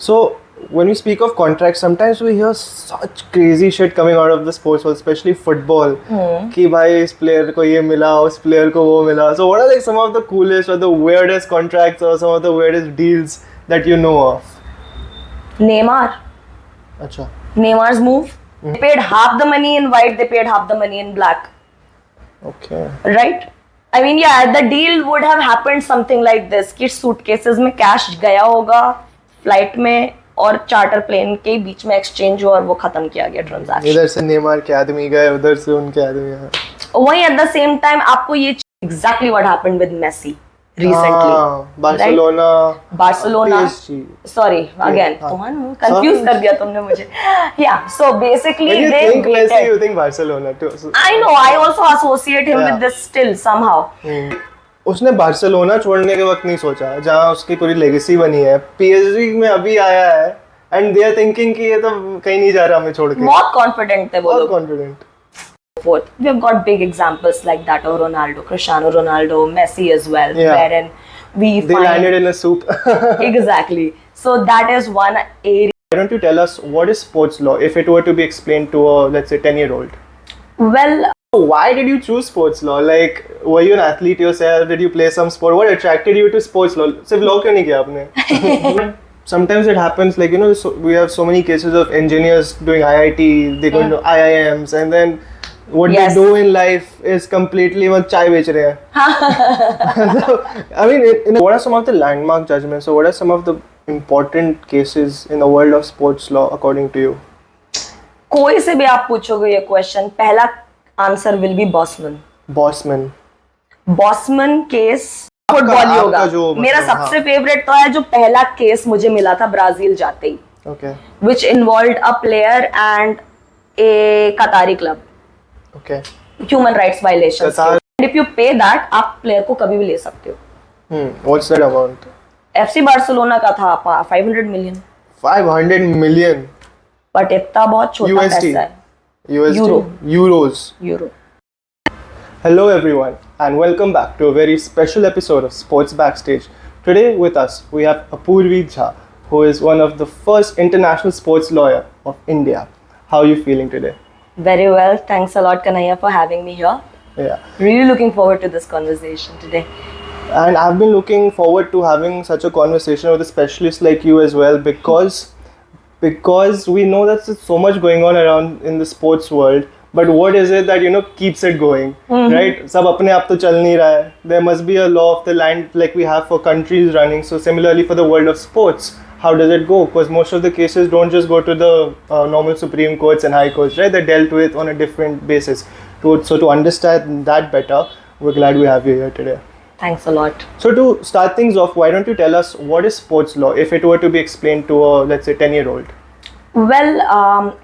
So when we speak of contracts, sometimes we hear such crazy shit coming out of the sports world, especially football. कि भाई इस player को ये मिला, उस player को वो मिला. So what are like some of the coolest or the weirdest contracts or some of the weirdest deals that you know of? Neymar. अच्छा. Neymar's move. They paid half the money in white. They paid half the money in black. Okay. Right. I mean, yeah, the deal would have happened something like this. कि suitcases में cash गया होगा. Flight में और charter plane के बीच में exchange हुआ और वो खत्म किया गया ट्रांजैक्शन. इधर से नेमार के आदमी गए, उधर से उनके आदमी आए. वहीं एट द सेम टाइम आपको ये exactly what happened with Messi recently. Barcelona sorry again confuse कर दिया तुमने मुझे. Yeah so basically they Messi, you think Barcelona too. I know, I also associate him with this still somehow. उसने Barcelona छोड़ने के वक्त नहीं सोचा, जहाँ उसकी पूरी लेगेसी बनी है. पीएसजी में अभी आया है एंड दे आर थिंकिंग कि ये तो कहीं नहीं जा रहा हमें छोड़ के. बहुत कॉन्फिडेंट थे वो लोग. बहुत confident. Fourth, we have got big examples like that of Ronaldo, Cristiano Ronaldo, Messi as well, wherein they landed in a soup. Exactly. So that is one area. Why don't you tell us what is sports law if it were to be explained to a, let's say, 10-year-old? Well, why did you choose sports law? Like, were you an athlete yourself? Did you play some sport? What attracted you to sports law? सिर्फ law क्यों नहीं किया आपने? Sometimes it happens, like, you know, so we have so many cases of engineers doing IIT, they go into IIMs, and then what they do in life is completely वो चाय बेच रहे हैं. So, I mean, what are some of the landmark judgments? So, what are some of the important cases in the world of sports law according to you? कोई से भी आप पूछोगे ये क्वेश्चन, पहला answer will be Bosman. Bosman case football ही होगा. मेरा सबसे फेवरेट तो है जो पहला केस मुझे मिला था ब्राजील जाते ही. Okay. Which involved a player and a Qatari club. Okay. Human rights violations. And if you pay that, आप प्लेयर को कभी भी ले सकते हो. What's that amount? FC Barcelona का था 500 million. 500 million. But इतना बहुत छोटा पैसा है. Euros. Hello everyone and welcome back to a very special episode of Sports Backstage. Today with us we have Apoorvi Jha, who is one of the first international sports lawyer of India. How are you feeling today? Very well. Thanks a lot, Kanhaiya, for having me here. Yeah. Really looking forward to this conversation today. And I've been looking forward to having such a conversation with a specialist like you as well because we know that there's so much going on around in the sports world. But what is it that, you know, keeps it going, right? सब अपने आप तो चल नहीं रहा है. There must be a law of the land like we have for countries running. So similarly for the world of sports, how does it go? Because most of the cases don't just go to the normal Supreme Courts and High Courts, right? They're dealt with on a different basis. So to understand that better, we're glad we have you here today. Thanks a lot. So to start things off, why don't you tell us what is sports law if it were to be explained to a, let's say, 10-year-old? Well,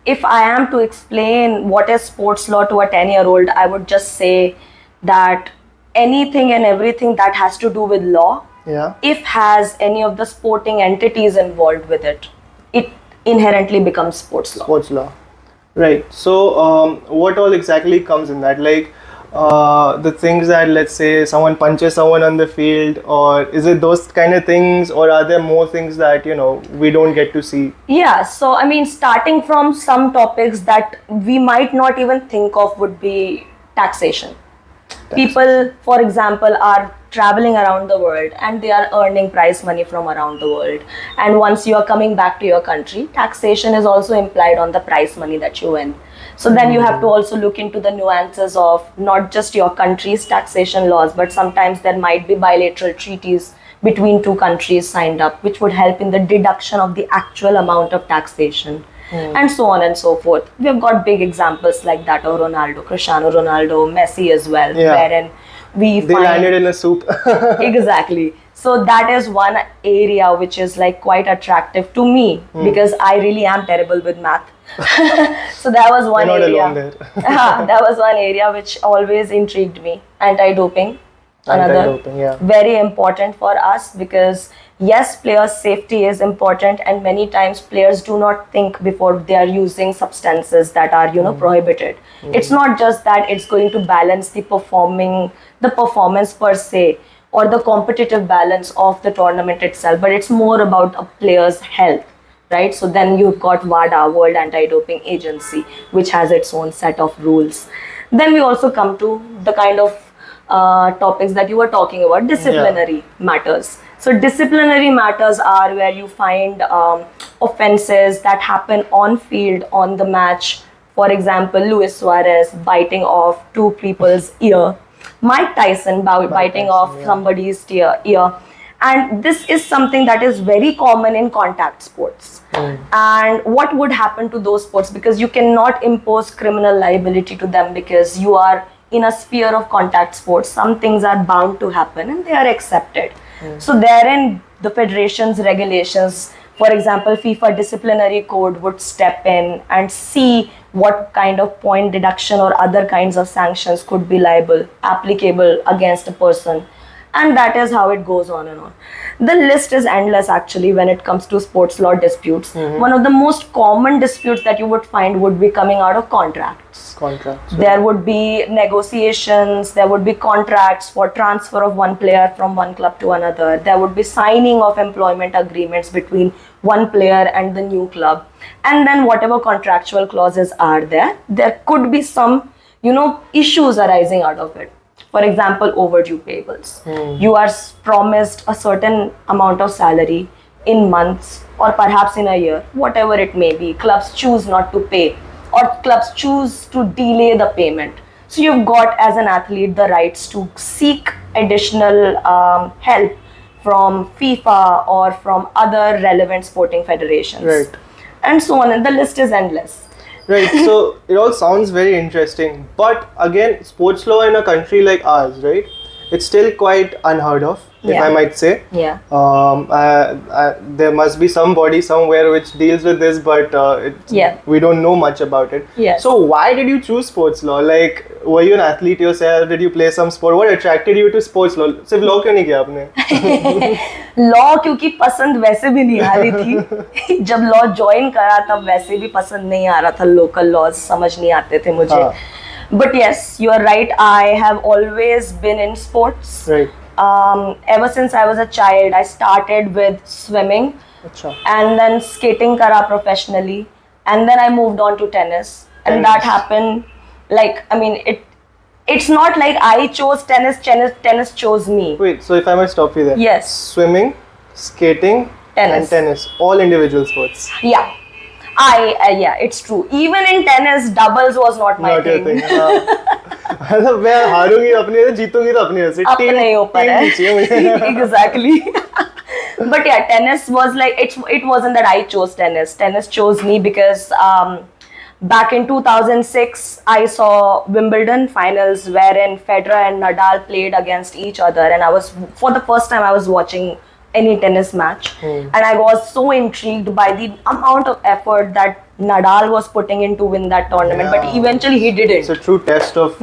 if I am to explain what is sports law to a 10-year-old, I would just say that anything and everything that has to do with law, if has any of the sporting entities involved with it, it inherently becomes sports law. Sports law. Right. So what all exactly comes in that? Like the things that, let's say, someone punches someone on the field, or is it those kind of things, or are there more things that, you know, we don't get to see? Yeah, so I mean, starting from some topics that we might not even think of would be taxation. People, for example, are traveling around the world and they are earning prize money from around the world, and once you are coming back to your country, taxation is also implied on the prize money that you win. So then you have to also look into the nuances of not just your country's taxation laws, but sometimes there might be bilateral treaties between two countries signed up, which would help in the deduction of the actual amount of taxation. And so on and so forth. We have got big examples like that of Ronaldo, Cristiano Ronaldo, Messi as well, wherein they landed in a soup. Exactly. So that is one area which is like quite attractive to me because I really am terrible with math. So that was one area. That was one area which always intrigued me. Anti-doping. Another very important for us because yes, players' safety is important, and many times players do not think before they are using substances that are, you know, prohibited. It's not just that it's going to balance the performance per se, or the competitive balance of the tournament itself, but it's more about a player's health, right? So then you've got WADA, World Anti-Doping Agency, which has its own set of rules. Then we also come to the kind of topics that you were talking about, disciplinary matters. So disciplinary matters are where you find offenses that happen on field, on the match. For example, Luis Suarez biting off two people's ear, Mike Tyson biting off somebody's ear. And this is something that is very common in contact sports. And what would happen to those sports? Because you cannot impose criminal liability to them because you are in a sphere of contact sports. Some things are bound to happen and they are accepted. So therein, the federation's regulations, for example, FIFA disciplinary code would step in and see what kind of point deduction or other kinds of sanctions could be applicable against a person. And that is how it goes on and on. The list is endless actually when it comes to sports law disputes. One of the most common disputes that you would find would be coming out of contracts. There would be negotiations, there would be contracts for transfer of one player from one club to another. There would be signing of employment agreements between one player and the new club. And then whatever contractual clauses are there, there could be some, issues arising out of it. For example, overdue payables. You are promised a certain amount of salary in months or perhaps in a year, whatever it may be. Clubs choose not to pay or clubs choose to delay the payment. So you've got as an athlete the rights to seek additional help from FIFA or from other relevant sporting federations. Right. And so on, and the list is endless. Right, so it all sounds very interesting, but again, sports law in a country like ours, right, it's still quite unheard of, if I might say. Yeah. There must be some body somewhere which deals with this, but we don't know much about it. Yes. So why did you choose sports law? Like, were you an athlete yourself? Did you play some sport? What attracted you to sports law? सिर्फ law क्यों नहीं किया आपने? Law क्योंकि पसंद वैसे भी नहीं आ रही थी. जब लॉ ज्वाइन करा तब वैसे भी पसंद नहीं आ रहा था. लोकल लॉज समझ नहीं आते थे मुझे. But yes, you are right. I have always been in sports. Right. Ever since I was a child, I started with swimming. Achha. And then skating kara professionally. And then I moved on to tennis. And that happened, it's not like I chose tennis chose me. Wait, so if I might stop you there. Yes. Swimming, skating, and tennis. All individual sports. Yeah. Yeah, it's true. Even in tennis, doubles was not my thing. मतलब मैं हारूंगी अपने से, जीतूंगी तो अपने से. अपने ऊपर है. Exactly. But yeah, tennis was like, it wasn't that I chose tennis. Tennis chose me because back in 2006, I saw Wimbledon finals wherein Federer and Nadal played against each other, and for the first time I was watching any tennis match, and I was so intrigued by the amount of effort that Nadal was putting in to win that tournament, but eventually he didn't. It's a true test of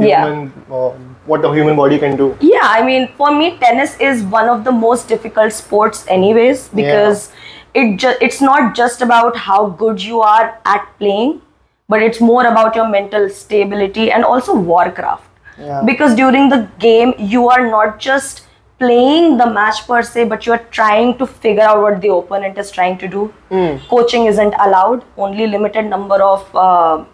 what the human body can do. Yeah, I mean, for me, tennis is one of the most difficult sports anyways, because it's not just about how good you are at playing, but it's more about your mental stability and also warcraft. Yeah. Because during the game, you are not just playing the match per se, but you are trying to figure out what the opponent is trying to do. Coaching isn't allowed. Only limited number of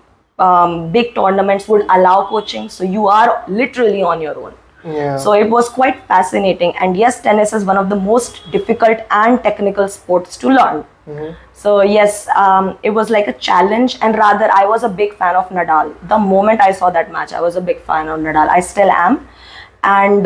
big tournaments would allow coaching. So you are literally on your own. Yeah. So it was quite fascinating. And yes, tennis is one of the most difficult and technical sports to learn. So yes, it was like a challenge, and rather I was a big fan of Nadal. The moment I saw that match, I was a big fan of Nadal. I still am. And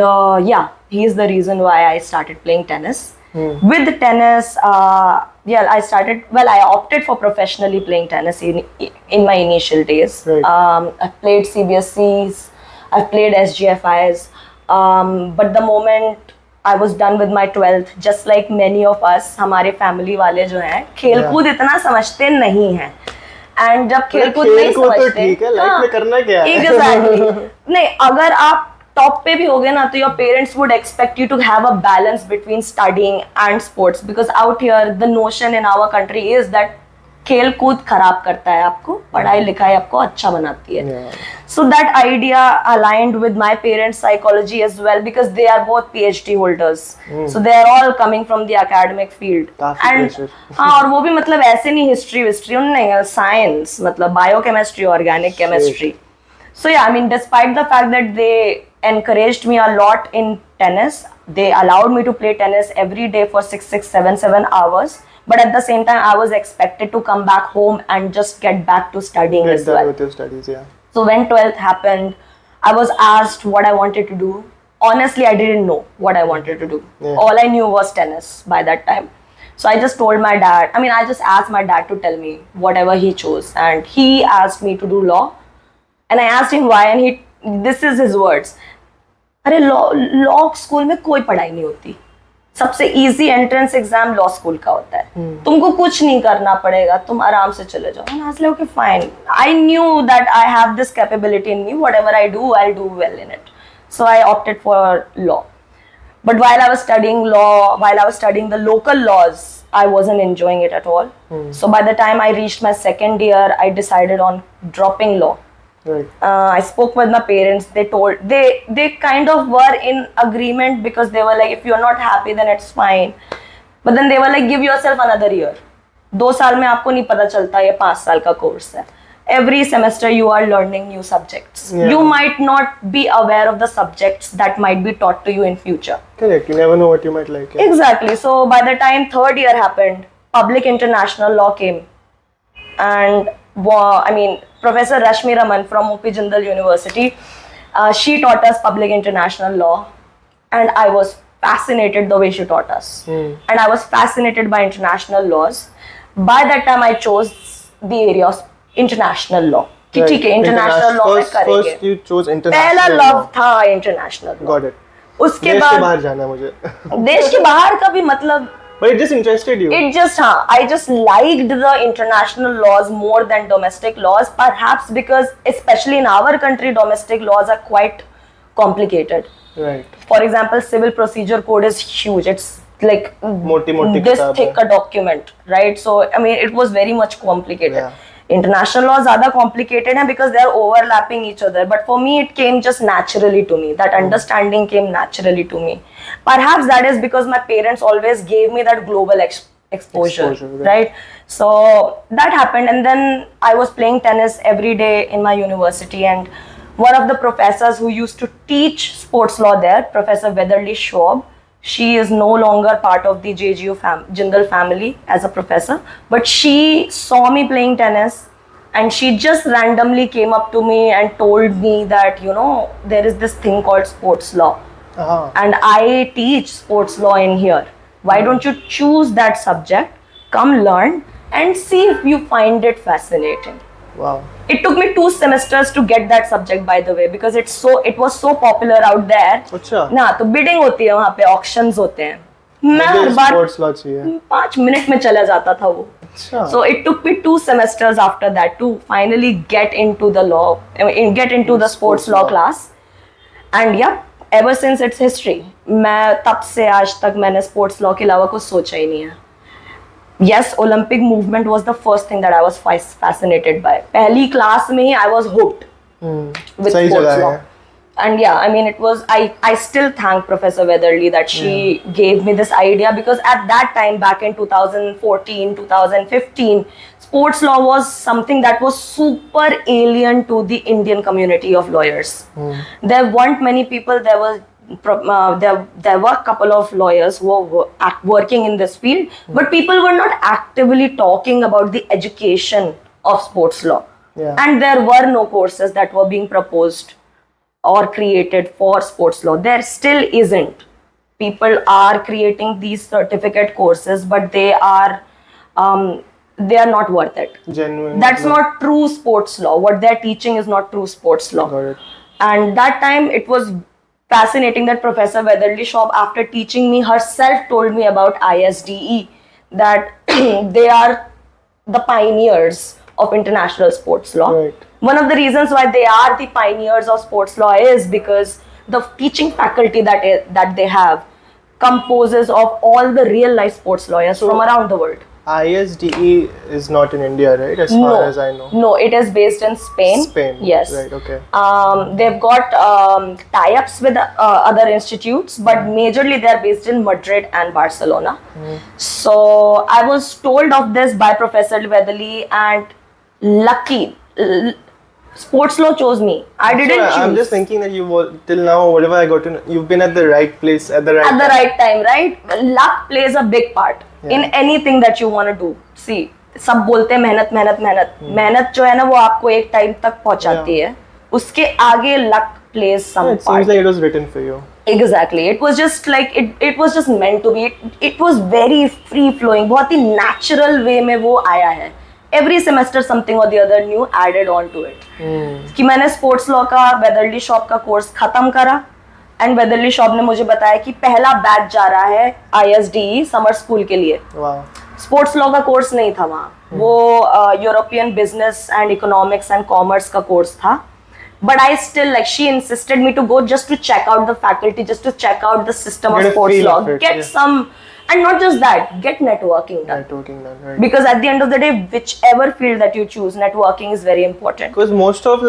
he is the reason why I started playing tennis. With tennis, I opted for professionally playing tennis in my initial days. Right. I've played CBSCs, I've played SGFIs, but the moment I was done with my 12th, just like many of us, हमारे family वाले जो हैं, खेलकूद इतना समझते नहीं हैं. And जब खेलकूद नहीं समझते, तो ठीक है, लाइफ में करना क्या है? Exactly. नहीं, अगर आप टॉप पे भी होगे ना, तो your parents would expect you to have a balance between studying and sports, because out here the notion in our country is that खेल कूद खराब करता है आपको, पढ़ाई लिखाई आपको अच्छा बनाती है. Yeah. So that idea aligned with my parents' psychology as well, because they are both PhD holders. So they are all coming from the academic field. काफी And pressure. हाँ, और वो भी मतलब ऐसे नहीं हिस्ट्री उन्होंने साइंस मतलब biochemistry, organic chemistry. So yeah, I mean, despite the fact that they encouraged me a lot in tennis, they allowed me to play tennis every day for 7 hours. But at the same time, I was expected to come back home and just get back to studying as well. With your studies, yeah. So when 12th happened, I was asked what I wanted to do. Honestly, I didn't know what I wanted to do. Yeah. All I knew was tennis by that time. So I just told my dad, I just asked my dad to tell me whatever he chose. And he asked me to do law. And I asked him why, and this is his words. अरे law school में कोई पढ़ाई नहीं होती. सबसे easy entrance exam law school का होता है. तुमको कुछ नहीं करना पड़ेगा, तुम आराम से चले जाओ. And I was like, okay, fine. I knew that I have this capability in me. Whatever I do, I'll do well in it. So I opted for law. But while I was studying law, while I was studying the local laws, I wasn't enjoying it at all. So by the time I reached my second year, I decided on dropping law. Right. I spoke with my parents. They kind of were in agreement, because they were like, if you're not happy, then it's fine. But then they were like, give yourself another year. 2 साल में आपको नहीं पता चलता, ये 5 साल का course है. Every semester you are learning new subjects. Yeah. You might not be aware of the subjects that might be taught to you in future. Correct. You never know what you might like. Yeah. Exactly. So by the time 3rd year happened, public international law came. And Professor Rashmi Raman from UP Jindal University, she taught us public international law, and I was fascinated the way she taught us. And I was fascinated by international laws. By that time, I chose the area of international law. कि ठीक है, international law में करेंगे. First you chose international पहला law. love था international law. Got it. उसके देश के बाद बाहर जाना है मुझे. देश के बाहर का भी मतलब. But it just interested you. I just liked the international laws more than domestic laws, perhaps because, especially in our country, domestic laws are quite complicated. Right. For example, civil procedure code is huge. It's like Moti this thick a document, right? So, it was very much complicated. Yeah. International laws ज़्यादा complicated हैं because they are overlapping each other. But for me, it came just naturally to me. That understanding came naturally to me. Perhaps that is because my parents always gave me that global exposure, right? So that happened, and then I was playing tennis every day in my university, and one of the professors who used to teach sports law there, Professor Weatherly Schwab, she is no longer part of the JGU Jindal family as a professor, but she saw me playing tennis, and she just randomly came up to me and told me that, there is this thing called sports law. And I teach sports law in here. Why don't you choose that subject, come learn, and see if you find it fascinating. Wow. It took me 2 semesters to get that subject, by the way, because it was so popular out there. अच्छा. ना तो bidding होती है वहाँ पे, auctions होते हैं. मैं हर बार sports law चाहिए. 5 मिनट में चला जाता था वो. अच्छा. So it took me 2 semesters after that to finally get into the law, get into the sports law class. And yeah, ever since it's history. मैं तब से आज तक मैंने sports law के अलावा कुछ सोचा ही नहीं है. Yes, Olympic movement was the first thing that I was fascinated by. पहली class में ही I was hooked with sports law. And yeah, it was, I still thank Professor Weatherly that she gave me this idea, because at that time, back in 2014, 2015, sports law was something that was super alien to the Indian community of lawyers. There weren't many people, there were a couple of lawyers who were working in this field, but people were not actively talking about the education of sports law. And there were no courses that were being proposed or created for sports law. There still isn't. People are creating these certificate courses, but they are not worth it. Genuine. That's not true sports law. What they're teaching is not true sports law. Got it. And that time it was fascinating that Professor Weatherly Schwab, after teaching me herself, told me about ISDE, that they are the pioneers of international sports law. Right. One of the reasons why they are the pioneers of sports law is because the teaching faculty that they have composes of all the real life sports lawyers from around the world. ISDE is not in India, right? As far as I know. No, it is based in Spain. Spain. Yes. Right. Okay. They've got tie-ups with other institutes, but majorly they are based in Madrid and Barcelona. So I was told of this by Professor Weatherly, and lucky, sports law chose me. I didn't choose. I'm just thinking that till now, whatever I got to know, you've been at the right place at the right time, right? Luck plays a big part in anything that you want to do. See, सब बोलते हैं मेहनत मेहनत मेहनत मेहनत जो है ना वो आपको एक टाइम तक पहुंचाती है, उसके आगे luck plays some part. It seems like it was written for you. Exactly. It was just like it was just meant to be. It was very free flowing. बहुत ही natural way में वो आया है. Every semester something or the other new added on to it. कि मैंने sports law का वेदरली shop का course खत्म करा, एंड वेदरली शॉप ने मुझे बताया कि पहला बैच जा रहा है ISDE समर स्कूल के लिए. स्पोर्ट्स लॉ का कोर्स नहीं था वहाँ, वो European business and economics and commerce का कोर्स था. But I still, like, she insisted me to go just to check out the faculty, just to check out the system of sports law, get some, and not just that, get networking done. Right. Because at the end of the day, whichever field that you choose, networking is very important. Because most of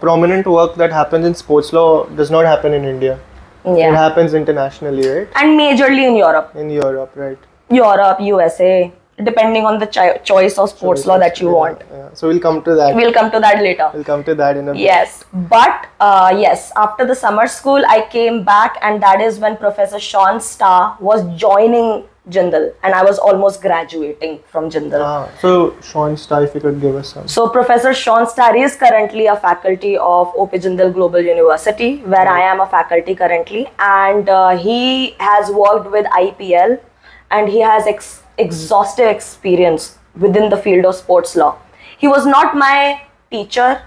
prominent work that happens in sports law does not happen in India. It happens internationally, right? And majorly in Europe. In Europe, right? Europe, USA. Depending on the choice of sports law that you want. So we'll come to that. We'll come to that later. We'll come to that in a bit. Yes, but yes, after the summer school, I came back, and that is when Professor Sean Starr was joining Jindal, and I was almost graduating from Jindal. So Sean Starr, if you could give us some. So Professor Sean Starr is currently a faculty of OP Jindal Global University, where I am a faculty currently, and he has worked with IPL, and he has exhaustive experience within the field of sports law. He was not my teacher,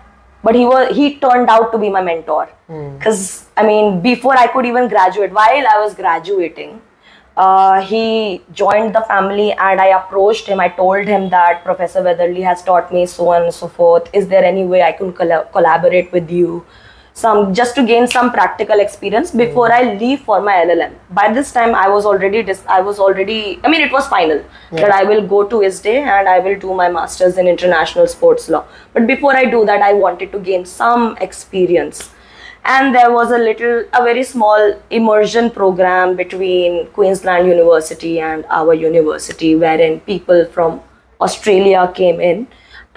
but he turned out to be my mentor. Because I mean, before I could even graduate, while I was graduating, he joined the family, and I approached him. I told him that Professor Weatherly has taught me so on and so forth. Is there any way I can collaborate with you? Just to gain some practical experience before I leave for my LLM. By this time, I was already, I mean, it was final that I will go to ISDE and I will do my master's in international sports law. But before I do that, I wanted to gain some experience. And there was a very small immersion program between Queensland University and our university, wherein people from Australia came in,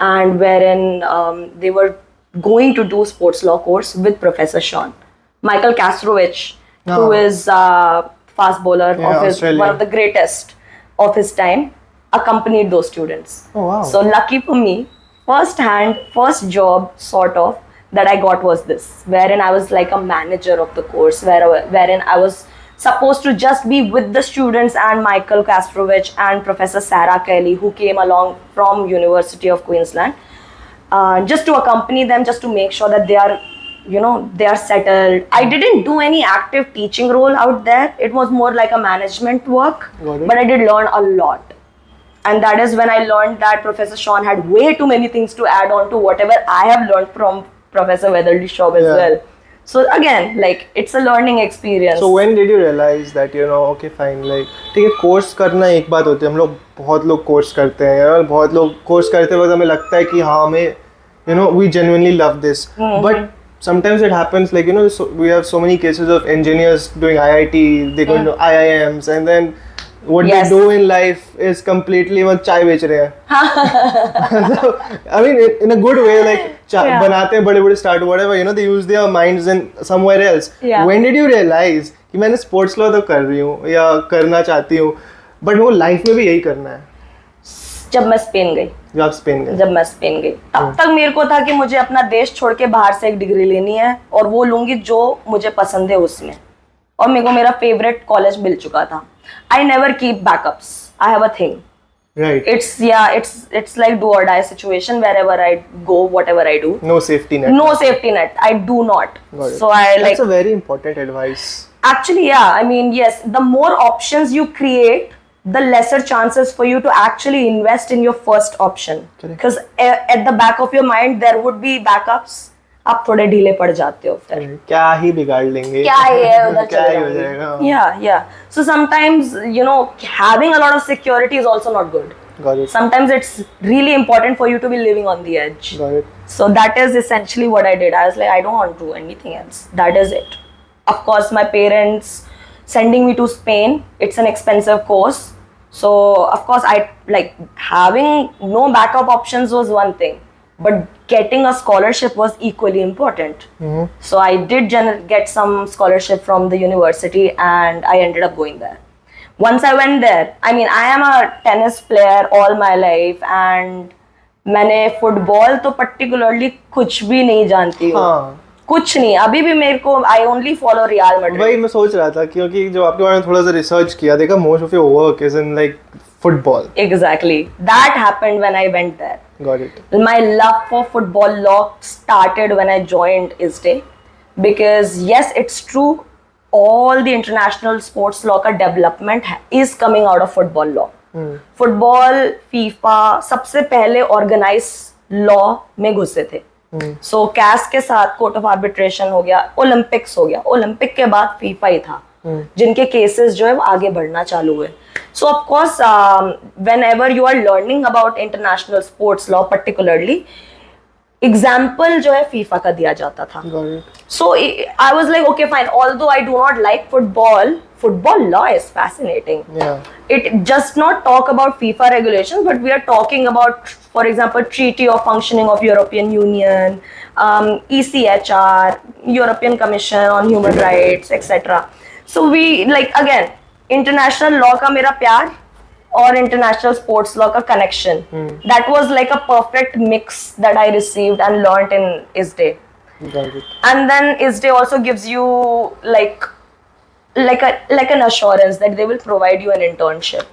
and wherein they were going to do sports law course with Professor Sean. Michael Kastrovich, who is a fast bowler, one of the greatest of his time, accompanied those students. Oh, wow. So lucky for me, first job sort of that I got was this, wherein I was like a manager of the course, wherein I was supposed to just be with the students and Michael Kastrovich and Professor Sarah Kelly, who came along from University of Queensland. Just to accompany them, just to make sure that they are settled. I didn't do any active teaching role out there. It was more like a management work, but I did learn a lot. And that is when I learned that Professor Sean had way too many things to add on to whatever I have learned from Professor Weatherly Shaw as well. So again, like, it's a learning experience. So when did you realize that, okay, fine, like, ठीक है, course करना एक बात होती है. हम लोग बहुत लोग कोर्स करते हैं यार, बहुत लोग कोर्स करते वक्त हमें लगता है कि हाँ हमें we genuinely love this. But sometimes it happens, like, we have so many cases of engineers doing IIT, they go into IIMs, and then what they do in life is completely चाय बेच रहे हैं. So, I mean, in a good way, like, बनाते हैं बड़े-बड़े start, whatever, they use their minds in somewhere else. When did you realize कि मैंने sports law तो कर रही हूँ या करना चाहती हूँ, but वो life में भी यही करना है? जब मैं स्पेन गई. जब मैं स्पेन गई, तब तक मेरे को था कि मुझे अपना देश छोड़ के बाहर से एक डिग्री लेनी है, और वो लूंगी जो मुझे पसंद है उसमें. और मेरे को मेरा फेवरेट कॉलेज मिल चुका था. I never keep backups. I have a thing. Right. It's like do or die situation wherever I go, whatever I do. No safety net. No safety net. I do not. Got it. So That's a very important advice. Actually, yeah. I mean, yes. The more options you create, the lesser chances for you to actually invest in your first option. Because at the back of your mind, there would be backups. आप थोड़े ढीले पड़ जाते हो फिर. क्या ही बिगाड़ लेंगे, क्या ही है उधर क्या ही हो जाएगा. Yeah. So sometimes, having a lot of security is also not good. Got it. Sometimes it's really important for you to be living on the edge. Got it. So that is essentially what I did. I was like, I don't want to do anything else. That is it. Of course, my parents sending me to Spain, it's an expensive course. So of course, I like having no backup options was one thing, but getting a scholarship was equally important. So I did get some scholarship from the university, and I ended up going there. Once I went there, I mean, I am a tennis player all my life, and मैंने football तो particularly कुछ भी नहीं जानती हूँ. हाँ. कुछ नहीं. अभी भी मेरे को I only follow Real Madrid. वही मैं सोच रहा था क्योंकि जो आपके बारे में थोड़ा सा रिसर्च किया देखा most of your work is in like football. Exactly. That happened when I went there. Got it. My love for football law started when I joined ISDE, because yes, it's true, all the international sports law का development is coming out of football law. Football, FIFA सबसे पहले organized law में घुसे थे. So CAS के साथ court of arbitration हो गया, ओलंपिक्स हो गया, ओलंपिक के बाद फीफा ही था जिनके केसेस जो है वो आगे बढ़ना चालू हुए. So of course, whenever you are learning about international sports law particularly, example जो है फीफा का दिया जाता था. So I was like, okay, fine. Although I do not like football law is fascinating. Yeah. It just not talk about FIFA regulations, but we are talking about, for example, Treaty of Functioning of European Union, ECHR, European Commission on Human Rights, etc. So we like, again, international law का मेरा प्यार और international sports law का connection. That was like a perfect mix that I received and learned in ISDE. Got it. And then ISDE also gives you like an assurance that they will provide you an internship.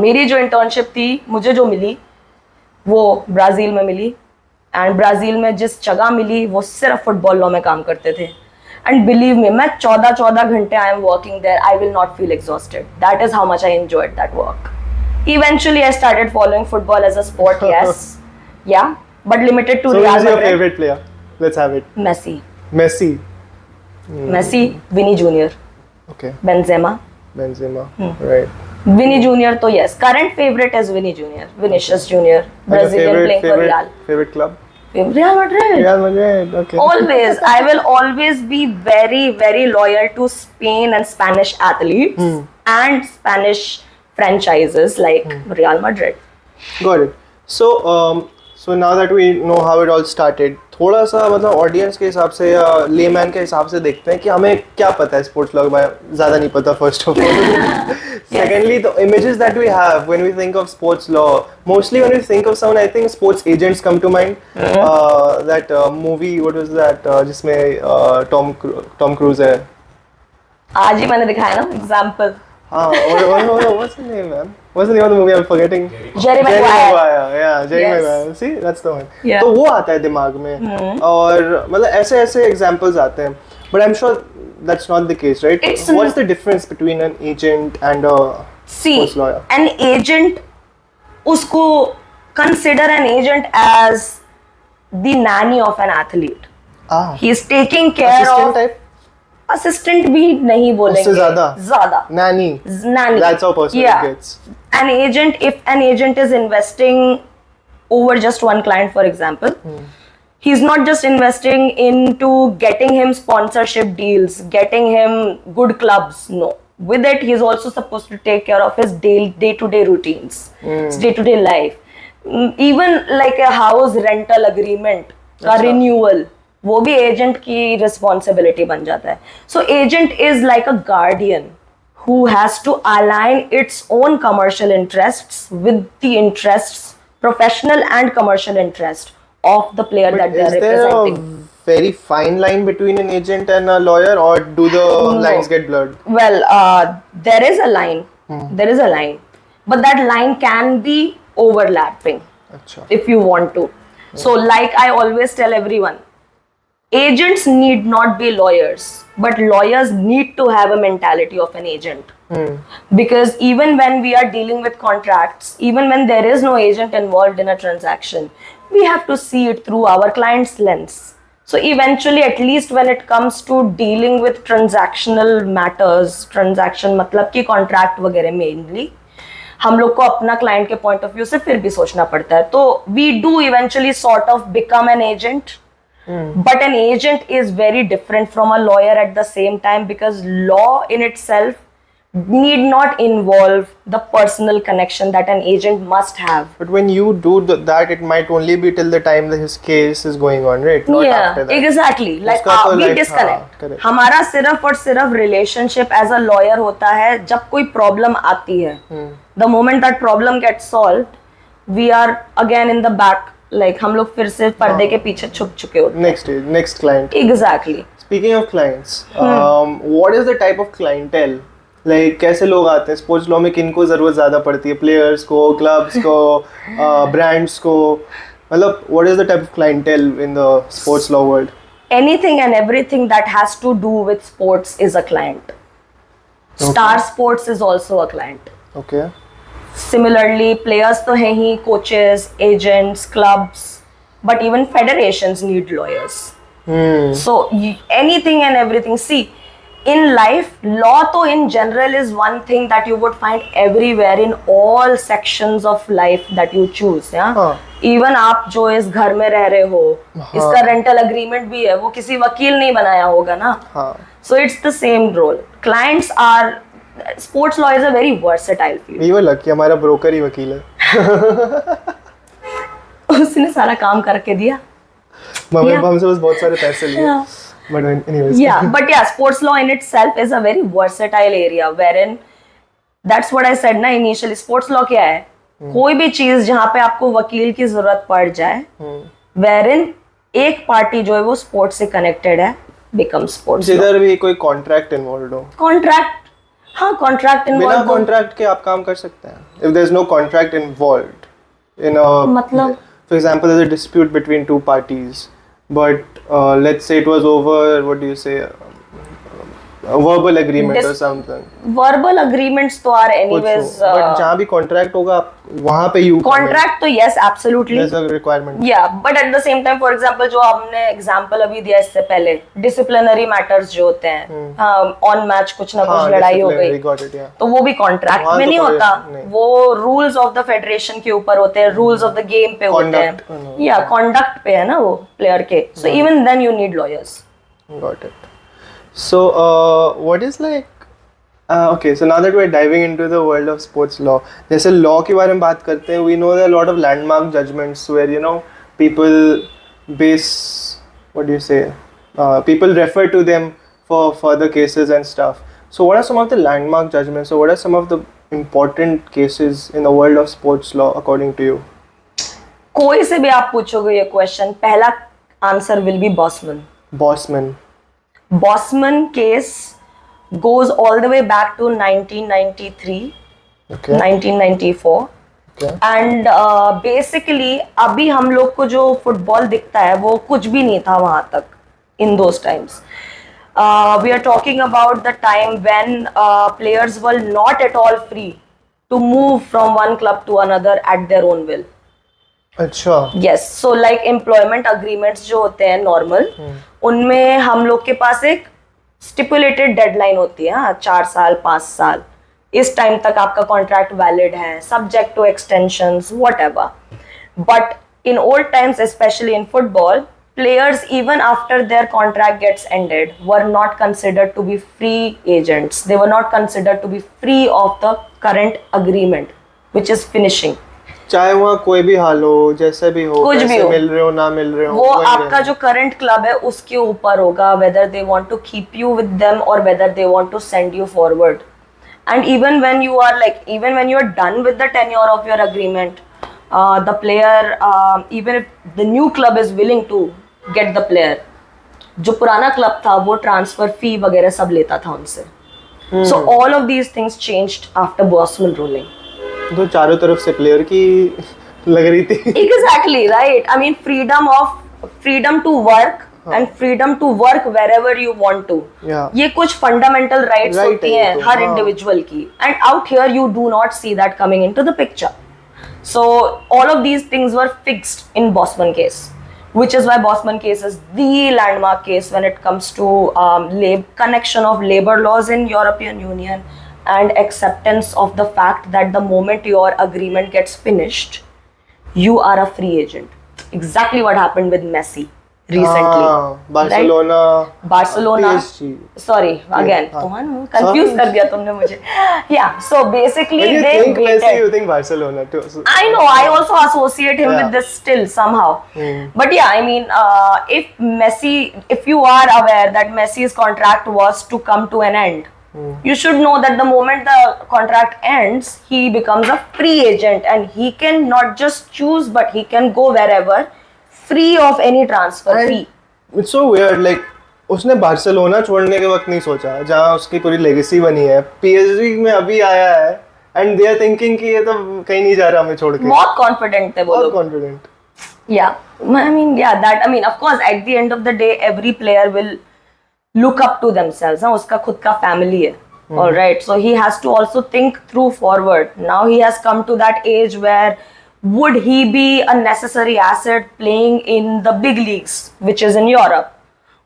मेरी जो internship थी, मुझे जो मिली वो Brazil में मिली, and Brazil में जिस जगह मिली वो सिर्फ फुटबॉल लॉ में काम करते थे. And believe me, मैं 14 घंटे I am working there, I will not feel exhausted. That is how much I enjoyed that work. Eventually, I started following football as a sport, yes. Yeah, but limited to Real Madrid. So who's your favorite player? Let's have it. Messi. Messi. Messi, Vinny Jr. Okay. Benzema. Right. Vinny Jr. तो yes. Current favorite is Vinny Jr. Vinicius Jr. Brazilian playing for Real. Favorite club? Real Madrid. Real Madrid. Okay. Always. I will always be very, very loyal to Spain and Spanish athletes and Spanish franchises like Real Madrid. Got it. So now that we know how it all started, थोड़ा सा मतलब audience के हिसाब से या layman के हिसाब से देखते हैं कि हमें क्या पता है स्पोर्ट्स लॉ के बारे में. ज़्यादा नहीं पता first of all. Secondly, the images that we have when we think of sports law, mostly when we think of someone, I think sports agents come to mind. That movie, what was that? जिसमें Tom Cruise है. आज ही मैंने दिखाया ना example. What's the name, man? What's the name of the movie? I'm forgetting. Jerry Maguire. Yeah, Jerry Yes. Maguire. See, that's the one. Yeah. तो वो आता है दिमाग में और मतलब ऐसे examples आते हैं. But I'm sure that's not the case, right? What's the difference between an agent and a sports lawyer? An agent, उसको consider an agent as the nanny of an athlete. He's taking care Assistant of. type? Assistant भी नहीं बोलेंगे. उससे ज़्यादा. Nanny. That's how personal it gets. An agent, if an agent is investing over just one client, for example, he's not just investing into getting him sponsorship deals, getting him good clubs. No. With it, he's also supposed to take care of his day-to-day routines, his day-to-day life. Even like a house rental agreement, a renewal. वो भी agent की responsibility बन जाता है. So agent is like a guardian who has to align its own commercial interests with the interests, professional and commercial interest of the player that they are representing. Is there a very fine line between an agent and a lawyer, or do the lines get blurred? Well, there is a line. There is a line. But that line can be overlapping if you want to. So like I always tell everyone, agents need not be lawyers, but lawyers need to have a mentality of an agent. Because even when we are dealing with contracts, even when there is no agent involved in a transaction, we have to see it through our client's lens. So eventually, at least when it comes to dealing with transactional matters, transaction मतलब कि contract वगैरह mainly, हम लोग को अपना client के point of view से फिर भी सोचना पड़ता है. तो we do eventually sort of become an agent, but an agent is very different from a lawyer at the same time, because law in itself need not involve the personal connection that an agent must have. But when you do that, it might only be till the time that his case is going on, right? Not after that. Exactly. Like उसका तो we like, disconnect. correct. हमारा सिर्फ और सिर्फ relationship as a lawyer होता है जब कोई problem आती है. The moment that problem gets solved, we are again in the back. Like हम लोग फिर से पर्दे के पीछे छुप चुके होते हैं. Next client. Exactly. Speaking of clients, what is the type of clientele? Like कैसे लोग आते हैं स्पोर्ट्स लॉ में? किनको जरूरत ज्यादा पड़ती है? प्लेयर्स को, क्लब्स को, ब्रांड्स को? मतलब what is the type of clientele in the sports law world? Anything and everything that has to do with sports is a client. Star Sports is also a client. Okay. Similarly, players तो हैं ही, coaches, agents, clubs, but even federations need lawyers. So anything and everything. See, in life, law तो in general is one thing that you would find everywhere in all sections of life that you choose. Yeah. Even आप जो इस घर में रह रहे हो, इसका रेंटल अग्रीमेंट भी है, वो किसी वकील नहीं बनाया होगा ना. So it's the same role. Clients are Sports law is a very versatile field. ये वो लकी हमारा ब्रोकर ही वकील है. उसने सारा काम करके दिया. हमसे बस बहुत सारे पैसे लिए. But anyways. Yeah, but yeah, sports law in itself is a very versatile area wherein that's what I said ना initially. Sports law क्या है? कोई भी चीज जहाँ पे आपको वकील की जरूरत पड़ जाए, wherein एक पार्टी जो है वो स्पोर्ट्स से कनेक्टेड है, becomes sports law. जिधर भी कोई कॉन्ट्रैक्ट इन्वॉल्व हो. कॉन्ट्रैक्ट, हाँ कॉन्ट्रैक्ट इन्वॉल्व. बिना कॉन्ट्रैक्ट के आप काम कर सकते हैं. If there is no contract involved in a, मतलब, for example, there's a dispute between two parties, but let's say it was over, what do you say, a verbal agreement or something. Verbal agreements तो are anyways. But जहाँ भी contract होगा, वहाँ पे you. Contract तो yes, absolutely. There's a requirement. Yeah, but at the same time, for example, जो आपने example अभी दिया इससे पहले, disciplinary matters जो होते हैं, on match कुछ ना कुछ लड़ाई हो गई, तो वो भी contract में नहीं होता. वो rules of the federation के ऊपर होते हैं, rules of the game पे होते हैं. Yeah, conduct पे है ना वो player के. So even then you need lawyers. Got it. So, what is like, okay, so now that we're diving into the world of sports law, जैसे law के बारे में बात करते हैं, we know there are a lot of landmark judgments where, you know, people base, what do you say, people refer to them for further cases and stuff. So what are some of the landmark judgments? So what are some of the important cases in the world of sports law according to you? कोई से भी आप पूछोगे ये question, पहला answer will be Bosman. Bosman case goes all the way back to 1993, 1994. And basically अभी हम लोग को जो फुटबॉल दिखता है वो कुछ भी नहीं था वहाँ तक in those times. We are talking about the time when players were not at all free to move from one club to another at their own will. अच्छा. Yes, so like employment agreements जो होते हैं normal, उनमें हम लोग के पास एक stipulated deadline होती है, 4 साल 5 साल, इस टाइम तक आपका कॉन्ट्रैक्ट वैलिड है, subject to extensions, whatever. But in old times, especially in football, players even after their contract gets ended were not considered to be free agents. They were not considered to be free of the current agreement, which is finishing. चाहे वहाँ कोई भी हाल हो, जैसे भी हो, कुछ भी हो, मिल रहे हो ना मिल रहे हो, वो आपका जो करंट क्लब है उसके ऊपर होगा, whether they want to keep you with them or whether they want to send you forward. And even when you are done with the tenure of your agreement, the player, even if the new club is willing to get the player, जो पुराना club था वो transfer fee वगैरह सब लेता था उनसे. So all of these things changed after Bosman ruling. तो चारों तरफ से प्लेयर की लग रही थी. Exactly, right. I mean freedom to work and freedom to work wherever you want to. ये कुछ fundamental rights होती हैं हर individual की. And out here you do not see that coming into the picture. So all of these things were fixed in Bosman case, which is why Bosman case is the landmark case when it comes to connection of labor laws in European Union and acceptance of the fact that the moment your agreement gets finished, you are a free agent. Exactly what happened with Messi recently. Barcelona. Right? Barcelona. PSG. Sorry, again. Confused कर दिया तुमने मुझे. Yeah, so basically When you they think waited. Messi, you think Barcelona too. So, I know, I also associate him with this still somehow. But yeah, I mean, if you are aware that Messi's contract was to come to an end, you should know that the moment the contract ends, he becomes a free agent and he can not just choose, but he can go wherever, free of any transfer fee. It's so weird, like उसने Barcelona छोड़ने के वक्त नहीं सोचा जहाँ उसकी पूरी legacy बनी है. PSG में अभी आया है and they are thinking कि ये तो कहीं नहीं जा रहा हमें छोड़ के. बहुत confident थे वो लोग. बहुत confident. Yeah, I mean, yeah, that, I mean, of course, at the end of the day, every player will look up to themselves. हाँ, उसका खुद का family है. All right, so he has to also think through forward. Now he has come to that age where would he be a necessary asset playing in the big leagues, which is in Europe,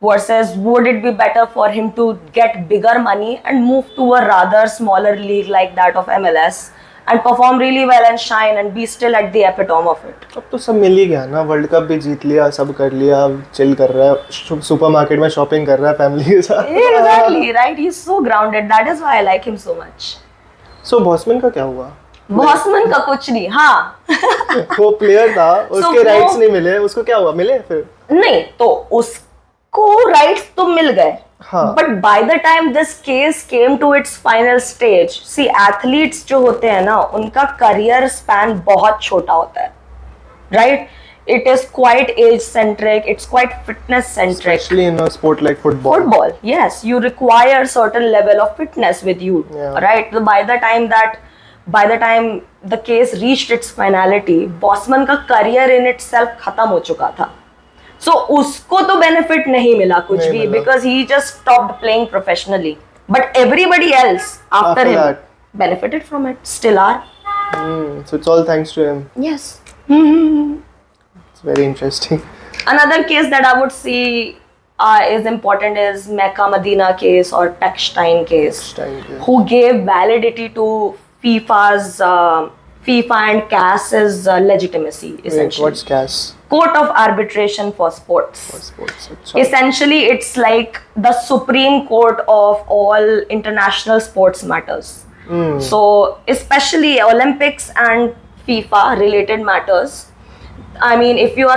versus would it be better for him to get bigger money and move to a rather smaller league like that of MLS and perform really well and shine and be still at the epitome of it. अब तो सब मिल ही गया ना. World cup भी जीत लिया, सब कर लिया, चिल कर रहा है, सुपरमार्केट में शॉपिंग कर रहा है फैमिली के साथ. Exactly, right? He's so grounded. That is why I like him so much. So bossman का क्या हुआ? बॉसमैन का कुछ नहीं. हाँ. वो प्लेयर था, उसके राइट्स नहीं मिले, उसको क्या हुआ? मिले फिर? नहीं, तो उसको राइट्स तो मिल गए. But by the time this case came to its final stage, see, athletes जो होते हैं ना, उनका career span बहुत छोटा होता है, right? It is quite age centric, it's quite fitness centric. Especially in a sport like football. Football, yes, you require certain level of fitness with you, right? So by the time the case reached its finality, Bosman का career in itself खत्म हो चुका था. So उसको तो benefit नहीं मिला कुछ भी, because he just stopped playing professionally. But everybody else after him that benefited from it, still are. So it's all thanks to him. Yes. It's very interesting. Another case that I would see is important is Mecca Medina case or Pechstein case, who gave validity to FIFA and CAS's legitimacy, essentially. Wait, what's CAS? Court of Arbitration for Sports. Essentially, it's like the Supreme Court of all international sports matters. So, especially Olympics and FIFA related matters. I mean, if you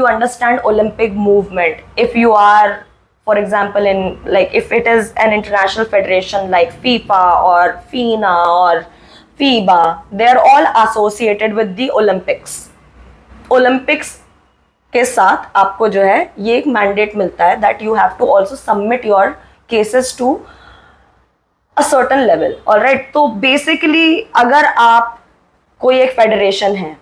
understand Olympic movement, if you are, for example, if it is an international federation like FIFA or FINA or FIBA, they are all associated with the Olympics. Olympics के साथ आपको जो है ये एक mandate मिलता है that you have to also submit your cases to a certain level. Alright, तो basically अगर आप कोई एक फेडरेशन है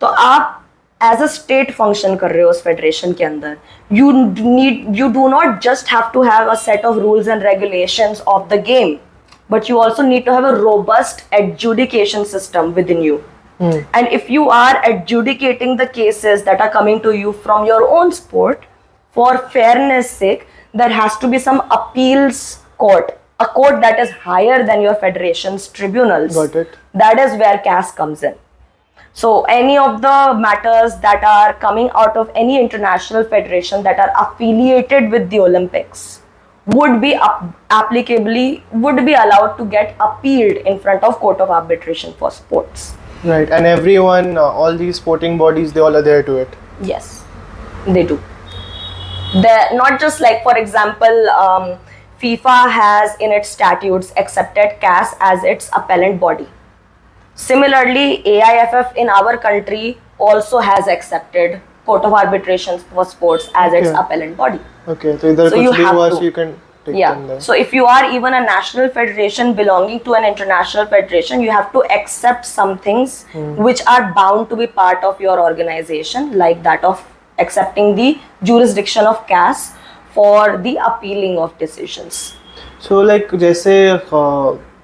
तो आप as a state function कर रहे हो उस फेडरेशन के अंदर. You do not just have to have a set of rules and regulations of the game, but you also need to have a robust adjudication system within you. And if you are adjudicating the cases that are coming to you from your own sport, for fairness sake, there has to be some appeals court, a court that is higher than your federation's tribunals. Got it. That is where CAS comes in. So any of the matters that are coming out of any international federation that are affiliated with the Olympics would be allowed to get appealed in front of Court of Arbitration for Sports. Right, and everyone, all these sporting bodies, they all adhere to it. Yes, they do. They're not just like, for example, FIFA has in its statutes accepted CAS as its appellant body. Similarly, AIFF in our country also has accepted Court of Arbitration for Sports as its appellant body. Okay, so either you can take them there. So if you are even a national federation belonging to an international federation, you have to accept some things which are bound to be part of your organization, like that of accepting the jurisdiction of CAS for the appealing of decisions. So like जैसे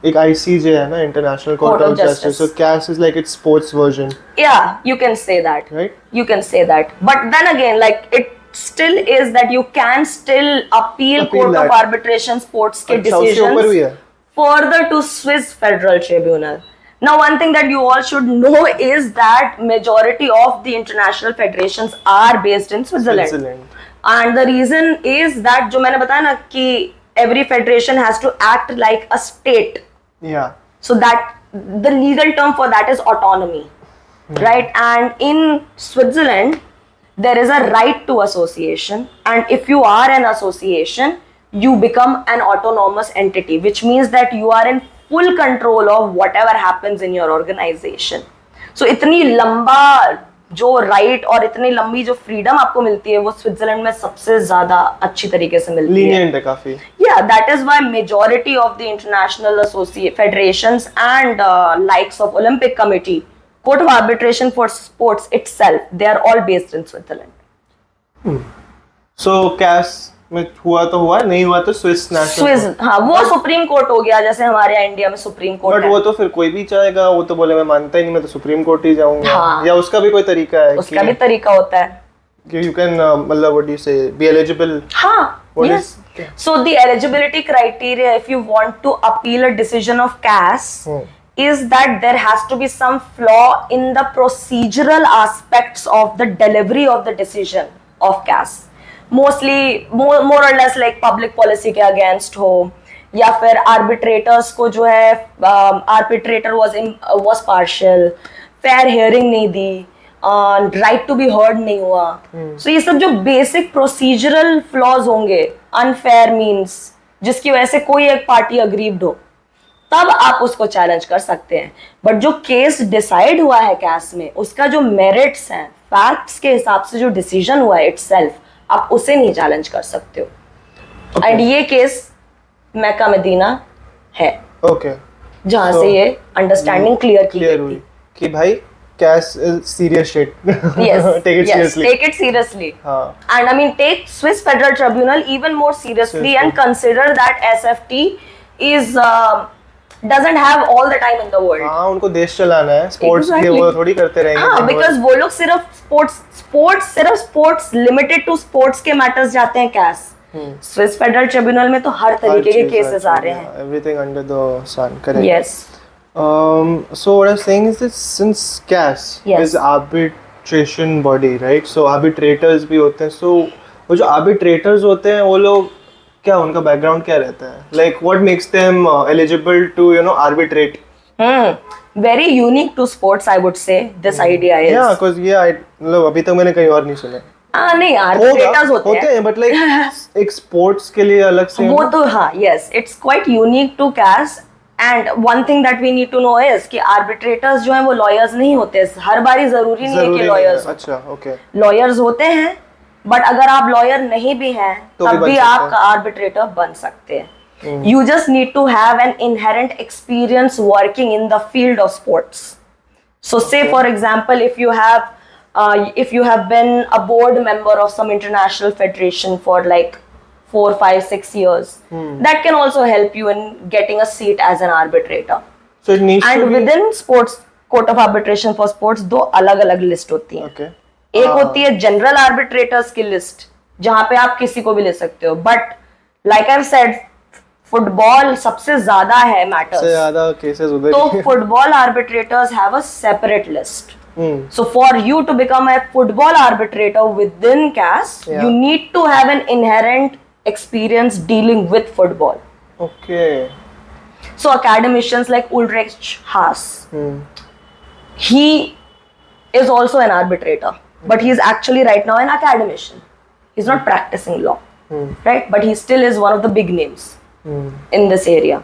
एक ICJ है ना, International Court of Justice. So CAS is like its sports version. Yeah, you can say that. Right? You can say that. But then again, like it still is that you can still appeal Court of Arbitration Sports के decisions further to Swiss Federal Tribunal. Now, one thing that you all should know is that majority of the international federations are based in Switzerland. And the reason is that जो मैंने बताया ना कि every federation has to act like a state. Yeah. So that the legal term for that is autonomy, right? And in Switzerland, there is a right to association, and if you are an association, you become an autonomous entity, which means that you are in full control of whatever happens in your organization. So इतनी लंबा जो right और इतनी लंबी जो freedom आपको मिलती है वो स्विट्जरलैंड में सबसे ज्यादा अच्छी तरीके से मिलती है. Lenient है काफी. Yeah, that is why majority of the international federations and likes of Olympic Committee, Court of Arbitration for Sports itself, they are all based in Switzerland. So CAS में हुआ तो हुआ, नहीं हुआ तो स्विस नेशनल. हाँ, वो सुप्रीम कोर्ट हो गया, जैसे हमारे यहाँ इंडिया में सुप्रीम कोर्ट है. बट वो तो फिर कोई भी चाहेगा, वो तो बोले मैं मानता ही नहीं, मैं तो सुप्रीम कोर्ट ही जाऊंगा. हाँ. या उसका भी कोई तरीका है? उसका भी तरीका होता है कि you can मतलब what do you say, be eligible. हाँ. What yes. is? So the eligibility criteria, if you want to appeal a decision of CAS, is that there has to be some flaw in the procedural aspects of the delivery of the decision of CAS. Mostly more or less like public policy के against हो, या फिर arbitrators को जो है arbitrator was partial, fair hearing नहीं दी, right to be heard नहीं हुआ. So ये सब जो basic procedural flaws होंगे, unfair means जिसकी वजह से कोई एक पार्टी aggrieved हो, तब आप उसको चैलेंज कर सकते हैं. बट जो केस डिसाइड हुआ है कैस में, उसका जो मेरिट्स हैं, फैक्ट्स के हिसाब से जो डिसीजन हुआ है इटसेल्फ, आप उसे नहीं चैलेंज कर सकते हो. एंड ये केस मैका मदीना है. ओके. जहां से ये अंडरस्टैंडिंग क्लियर हुई कि भाई CAS is serious shit. Yes. Take it seriously. Take it seriously. हाँ. And I mean, take Swiss Federal Tribunal even more seriously and consider that SFT is doesn't have all the time in the world. हाँ, उनको देश चलाना है, sports के वो थोड़ी करते रहेंगे. हाँ, because वो लोग सिर्फ स्पोर्ट्स लिमिटेड टू स्पोर्ट्स के मैटर्स जाते हैं CAS. स्विस फेडरल ट्रिब्यूनल में तो हर तरीके के केसेस आ रहे हैं. Everything under the sun, correct? Yes. So what I'm saying is that since CAS is arbitration body, right? So arbitrators भी होते हैं. So वो जो arbitrators होते हैं, वो लोग क्या, उनका बैकग्राउंड क्या रहता है? Like what makes them eligible to arbitrate? Very unique to sports, I would say. This idea is. Yeah, because मतलब अभी तक मैंने कहीं और नहीं सुना. नहीं, arbitrators होते हैं, but like एक sports के लिए अलग से. वो तो हाँ, yes, it's quite unique to CAS. And one thing that we need to know is कि arbitrators जो हैं वो lawyers नहीं होते. हर बारी जरूरी नहीं है कि lawyers. अच्छा, okay. Lawyers होते हैं, but अगर आप lawyer नहीं भी हैं, तब भी आप arbitrator बन सकते हैं. You just need to have an inherent experience working in the field of sports. So say for example, if you have been a board member of some international federation for like 4, 5, 6 years, that can also help you in getting a seat as an arbitrator. So it needs and to be... within sports court of arbitration for sports दो अलग-अलग list होती हैं. Okay. एक होती है general arbitrators की list, जहां पे आप किसी को भी ले सकते हो. But like I said, football सबसे ज्यादा है मैटर्स, सबसे ज्यादा केसेस उधर. तो football arbitrators have a separate list. So for you to become a football arbitrator within CAS, you need to have an inherent experience dealing with football. Okay. So academicians like Ulrich Haas, he is also an arbitrator, but he is actually right now an academician. He's not practicing law, right? But he still is one of the big names in this area.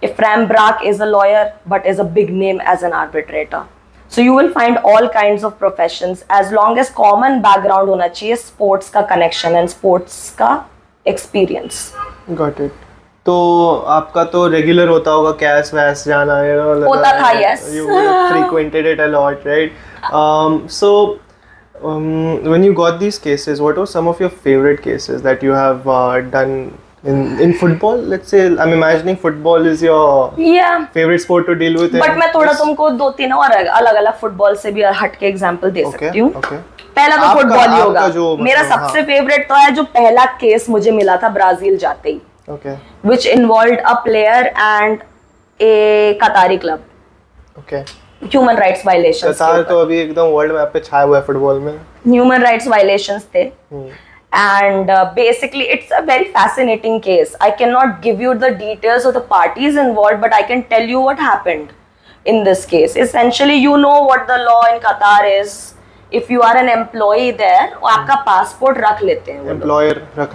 Ephraim Brack is a lawyer, but is a big name as an arbitrator. So you will find all kinds of professions as long as common background होना चाहिए, sports का connection and sports का experience. Got it. तो आपका तो regular होता होगा CAS वैस जाना, होता था. Yes. You would have frequented it a lot, right? So when you got these cases, what were some of your favorite cases that you have done in football? Let's say I'm imagining football is your favorite sport to deal with. But मैं थोड़ा तुमको 2-3 और अलग-अलग football से भी हट के example दे सकती हूँ. पहला तो फुटबॉल ही होगा. मेरा सबसे फेवरेट तो है जो पहला केस मुझे मिला था ब्राजील जाते ही. Okay. which involved a player and a Qatari club. Okay. Human rights violations. कतार तो अभी एकदम वर्ल्ड मैप पे छाया हुआ है फुटबॉल में. Human rights violations थे. And basically it's a very fascinating case. I cannot give you the details of the parties involved, but I can tell you what happened in this case. Essentially, you know what the law in Qatar is. If you are an employee there, वो आपका passport रख लेते हैं.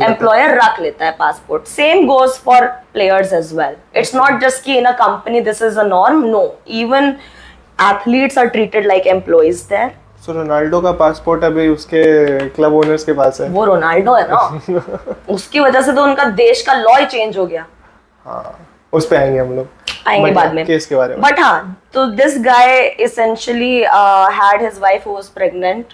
Employer रख लेता है passport. Same goes for players as well. It's not just कि in a company this is a norm. No, even athletes are treated like employees there. So Ronaldo का पासपोर्ट अभी उसके क्लब ओनर्स के पास है. वो रोनाल्डो है ना. उसकी वजह से तो उनका देश का लॉ ही चेंज हो गया. हाँ, उस पे आएंगे हम लोग. आएंगे बाद में केस के बारे में. बट हाँ, तो this guy essentially had his wife who was pregnant.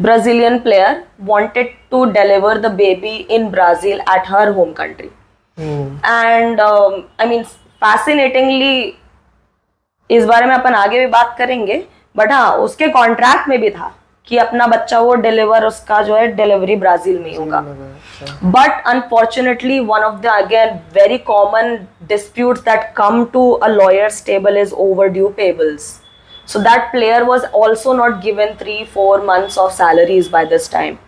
Brazilian player wanted to deliver the baby in Brazil at her home country. And I mean fascinatingly, इस बारे में अपन आगे भी बात करेंगे. बट हाँ, उसके कॉन्ट्रैक्ट में भी था कि अपना बच्चा वो डिलीवर, उसका जो है डिलीवरी ब्राजील में होगा. But unfortunately one of the again very common disputes that come to a lawyers table is overdue payables. So that player was also not given 3-4 months of salaries by this time.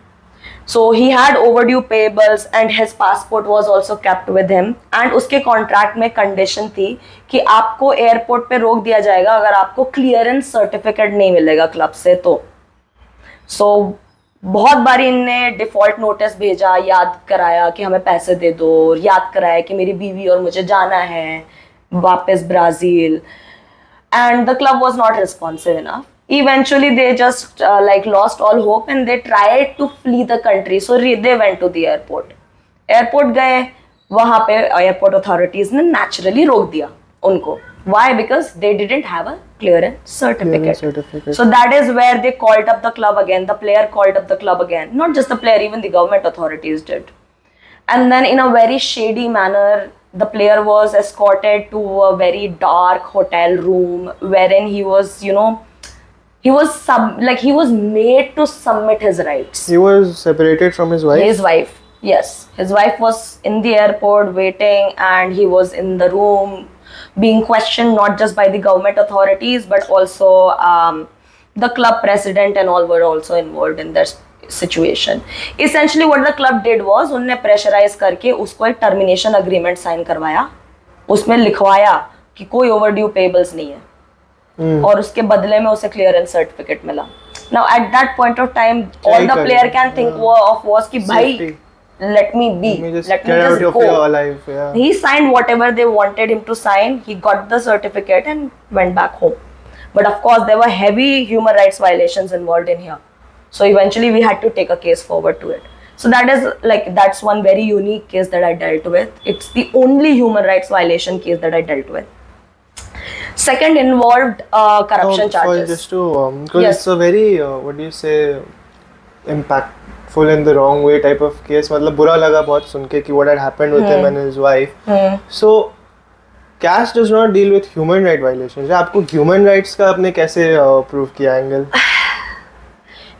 So he had overdue payables and his passport was also kept with him. And उसके contract में condition थी कि आपको airport पे रोक दिया जाएगा अगर आपको क्लियरेंस सर्टिफिकेट नहीं मिलेगा क्लब से तो. सो बहुत बारी इनने डिफॉल्ट नोटिस भेजा, याद कराया कि हमें पैसे दे दो, याद कराया कि मेरी बीवी और मुझे जाना है वापस Brazil. And the club was not responsive enough. Eventually they just like lost all hope and they tried to flee the country. So they went to the airport. Airport गए, वहाँ पे airport authorities ने naturally रोक दिया उनको. Why? Because they didn't have a clearance certificate. So that is where they called up the club again. The player called up the club again. Not just the player, even the government authorities did. And then in a very shady manner, the player was escorted to a very dark hotel room wherein he was, you know, he was made to submit his rights. He was separated from his wife? His wife, yes. His wife was in the airport waiting and he was in the room being questioned not just by the government authorities but also the club president and all were also involved in that situation. Essentially what the club did was उन्होंने pressurize करके उसको एक termination agreement sign करवाया. उसमें लिखवाया कि कोई overdue payables नहीं है. और उसके बदले में उसे क्लियरेंस सर्टिफिकेट मिला. Now at that point of time all the player can think of was कि भाई let me just go. He signed whatever they wanted him to sign. He got the certificate and went back home. But of course there were heavy human rights violations involved in here. So eventually we had to take a case forward to it. So that's one very unique case that I dealt with. It's the only human rights violation case that I dealt with. Second involved corruption charges. Just to, because it's a very, what do you say, impactful in the wrong way type of case. मतलब बुरा लगा बहुत सुन के कि what had happened with him and his wife. So CAS does not deal with human right violations. आपको human rights का आपने कैसे prove किया एंगल?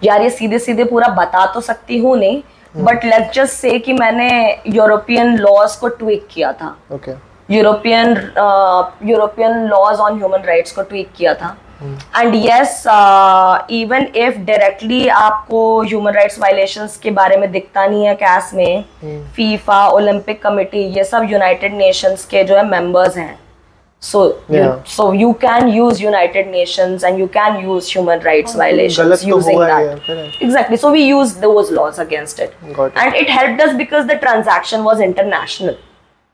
यार ये सीधे सीधे पूरा बता तो सकती हूँ नहीं, but let's just say कि मैंने यूरोपियन लॉज को ट्वीक किया था. Okay. European laws on human rights को ट्वीक किया था. And yes, even if directly आपको ह्यूमन राइट्स वायलेशंस के बारे में दिखता नहीं है CAS में, फीफा, ओलंपिक कमेटी, ये सब यूनाइटेड नेशंस के जो है मेंबर्स हैं. So you can use United Nations and you can use human rights violations using that. Exactly. So we used those laws against it. And it helped us because the transaction was international.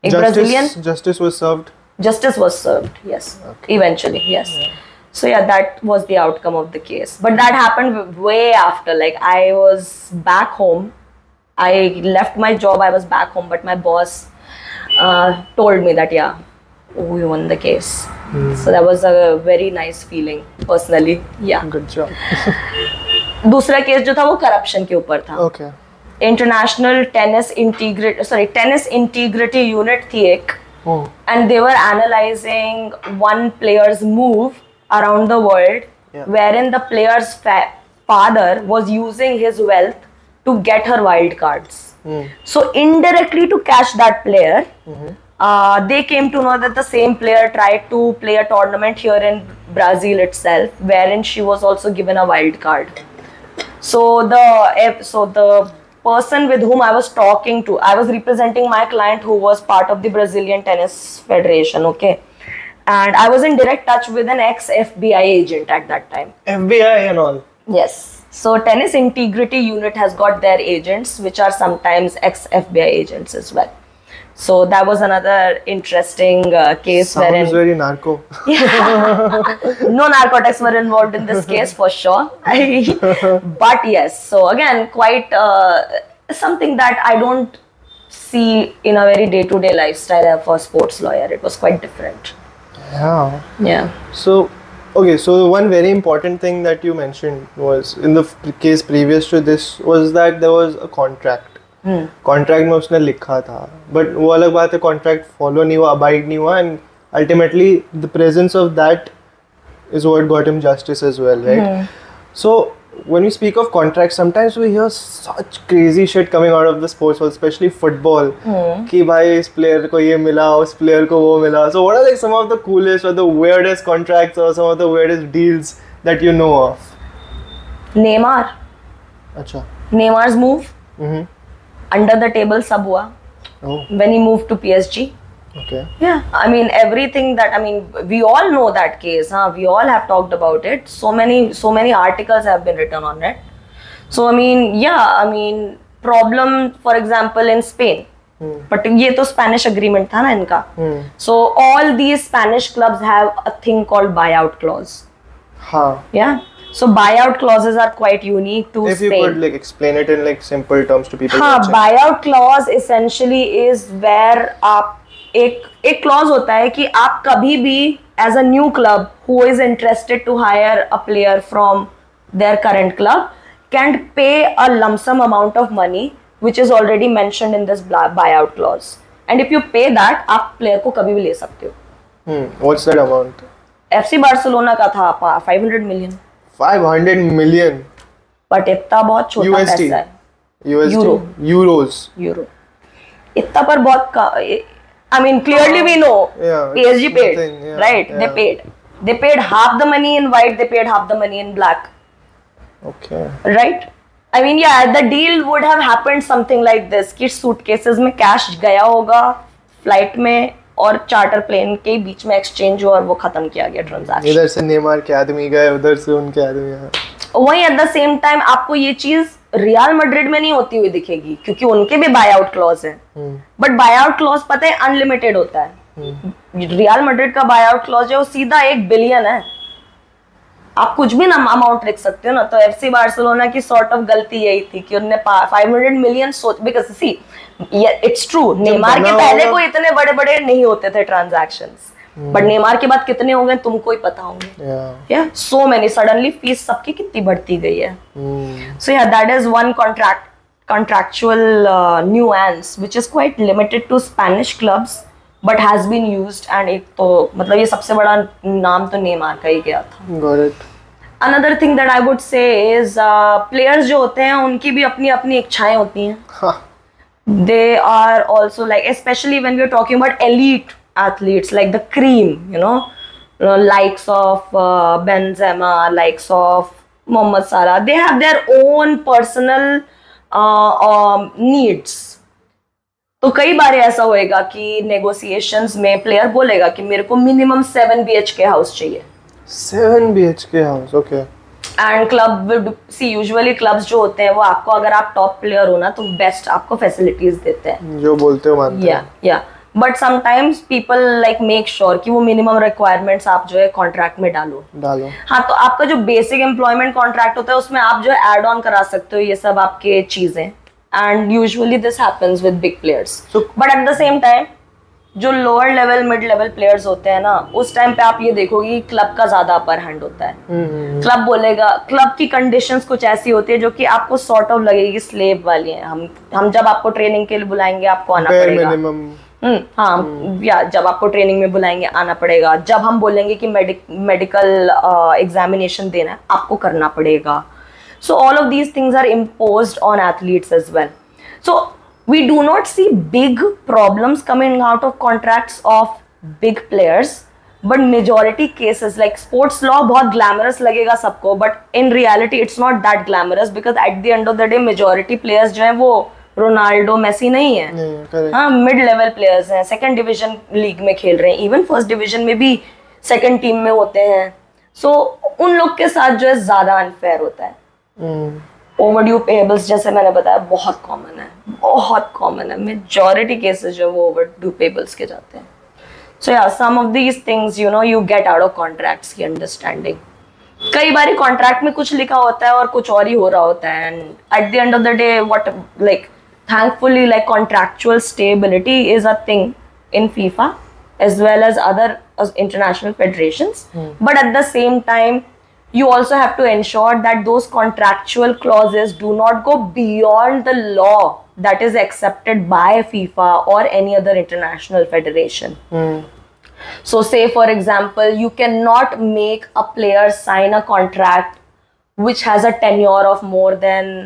Justice was served. Justice was served, yes. Okay. Eventually, yes. Yeah. So yeah, that was the outcome of the case. But that happened way after. Like I was back home. I left my job. I was back home, but my boss told me that we won the case. So that was a very nice feeling personally. Yeah. Good job. दूसरा case जो था वो corruption के ऊपर था. Okay. International Tennis Integrity Unit थी एक, and they were analyzing one player's move around the world, wherein the player's father was using his wealth to get her wild cards. So indirectly to catch that player, they came to know that the same player tried to play a tournament here in Brazil itself, wherein she was also given a wild card. So the person with whom I was talking to, I was representing my client who was part of the Brazilian Tennis Federation, okay? And I was in direct touch with an ex-FBI agent at that time. FBI and all. Yes. So Tennis Integrity Unit has got their agents, which are sometimes ex-FBI agents as well. So that was another interesting case. Sounds very narco. No narcotics were involved in this case for sure. But yes, so again, quite something that I don't see in a very day-to-day lifestyle of a sports lawyer. It was quite different. Yeah. Yeah. So, okay, so one very important thing that you mentioned was, in the case previous to this, was that there was a contract. Contract में उसने लिखा था, but वो अलग बात है, contract follow नहीं हुआ, अबाइड नहीं हुआ, and ultimately the presence of that is what got him justice as well, right? So when we speak of contracts, sometimes we hear such crazy shit coming out of the sports world, especially football, कि भाई इस player को ये मिला, उस player को वो मिला. So what are like some of the coolest or the weirdest contracts or some of the weirdest deals that you know of? Neymar. अच्छा. Neymar's move. Under the table sub हुआ. When he moved to PSG. Okay. Yeah, I mean everything that, I mean, we all know that case, huh? We all have talked about it. So many articles have been written on it. So I mean, yeah, I mean, problem, for example, in Spain. But ये तो Spanish agreement था ना इनका. So all these Spanish clubs have a thing called buyout clause. हाँ. Yeah. So buyout clauses are quite unique to Spain. If you could like explain it in like simple terms to people. हाँ, buyout clause essentially is where आप एक clause होता है कि आप कभी भी as a new club who is interested to hire a player from their current club can pay a lump sum amount of money which is already mentioned in this buyout clause. And if you pay that, आप player को कभी भी ले सकते हो. What's that amount? FC Barcelona का था 500 million. 500 million. But इतना बहुत छोटा USD. पैसा है. USD. Euro. इतना पर बहुत I mean, clearly we know PSG paid, right? Yeah. They paid half the money in white, they paid half the money in black. Okay. Right? I mean, yeah, the deal would have happened something like this कि suitcases में cash गया होगा flight में और charter plane के बीच में exchange हुआ और वो खत्म किया गया ट्रांजैक्शन. इधर से नेमार के आदमी गए, उधर से उनके आदमी आए. वहीं एट द सेम टाइम आपको ये चीज रियल मैड्रिड में नहीं होती हुई दिखेगी क्योंकि उनके भी बाय आउट क्लॉज है. बट बाय आउट क्लॉज पता है अनलिमिटेड होता है. रियल मैड्रिड का बाय आउट क्लॉज है वो सीधा 1 बिलियन है. आप कुछ भी ना अमाउंट लिख सकते हो ना. तो एफसी बार्सिलोना की सॉर्ट ऑफ गलती यही थी कि उन्होंने 500 मिलियन सोच, because see it's true Neymar के पहले कोई इतने बड़े बड़े नहीं होते थे ट्रांजैक्शंस, बट नेमार के बाद कितने होंगे तुमको ही पता होंगे. या सो मेनी सडनली फीस सबकी कितनी बढ़ती गई है. सो या that is one contractual nuance which is quite limited to Spanish clubs but has been used. And एक तो मतलब ये सबसे बड़ा नाम तो नेमार का ही गया था. Got it. Another thing that I would say is players जो होते हैं उनकी भी अपनी अपनी इच्छाएं होती हैं. They are also like, especially when we're talking about elite athletes like the cream, you know, likes of Benzema, likes of Mohammad Salah, they have their own personal needs. तो कई बार ऐसा होएगा कि नेगोशिएशंस में प्लेयर बोलेगा कि मेरे को मिनिमम 7 BHK हाउस चाहिए. 7 BHK house, okay. And club will see usually clubs जो होते हैं वो आपको, अगर आप टॉप प्लेयर हो ना तो बेस्ट आपको फैसिलिटीज देते हैं, जो बोलते हो मानते हैं. या but sometimes people like make sure कि वो मिनिमम रिक्वायरमेंट्स आप जो है कॉन्ट्रैक्ट में डालो. हाँ, तो आपका जो बेसिक एम्प्लॉयमेंट कॉन्ट्रैक्ट होता है उसमें आप जो है एड ऑन करा सकते हो ये सब आपके चीजें. And usually this happens with big players. But at the same time जो lower level mid level players होते हैं ना, उस टाइम पे आप ये देखोगे कि क्लब का ज्यादा अपर हैंड होता है. क्लब बोलेगा, क्लब की कंडीशंस कुछ ऐसी होती है जो कि आपको सॉर्ट ऑफ लगेगी स्लेव वाली है. हम जब आपको ट्रेनिंग के लिए बुलाएंगे आपको आना पड़ेगा. हाँ, या जब आपको ट्रेनिंग में बुलाएंगे आना पड़ेगा. जब हम बोलेंगे कि मेडिकल एग्जामिनेशन देना है आपको करना पड़ेगा. So all of these things are imposed on athletes as well. So we do not see big problems coming out of contracts of big players, but majority cases like sports law बहुत glamorous लगेगा सबको, but in reality it's not that glamorous because at the end of the day majority players जो हैं वो Ronaldo Messi नहीं है, हाँ mid level players हैं, सेकंड डिवीजन लीग में खेल रहे हैं, इवन फर्स्ट डिवीजन में भी सेकंड टीम में होते हैं. सो उन लोग के साथ जो है ज्यादा अनफेयर होता है. ओवरड्यू पेबल्स जैसे मैंने बताया बहुत कॉमन है. मेजॉरिटी केसेस जो वो ओवरड्यू पेबल्स के जाते हैं. So yeah some of these things you know you get out of contracts की अंडरस्टैंडिंग. कई बार कॉन्ट्रैक्ट में कुछ लिखा होता है और कुछ और ही हो रहा होता है, and at the end of the day what like thankfully like contractual stability is a thing in FIFA as well as other international federations, but at the same time you also have to ensure that those contractual clauses do not go beyond the law that is accepted by FIFA or any other international federation. So say for example you cannot make a player sign a contract which has a tenure of more than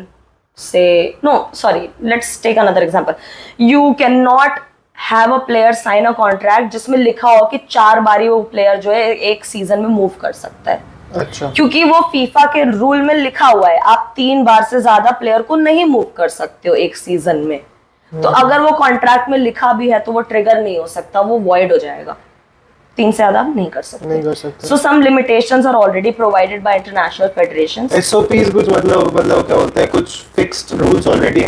let's take another example. You cannot have a player sign a contract जिसमें लिखा हो कि 4 बारी वो player जो है एक season में मूव कर सकता है. अच्छा. क्योंकि वो फीफा के रूल में लिखा हुआ है आप 3 बार से ज्यादा प्लेयर को नहीं मूव कर सकते हो एक सीजन में. तो अगर वो कॉन्ट्रैक्ट में लिखा भी है तो वो ट्रिगर नहीं हो सकता, वो वॉइड हो जाएगा. 3 से ज्यादा नहीं कर सकते. So some limitations are already provided by international federations. SOPs कुछ मतलब क्या होता है, कुछ fixed rules already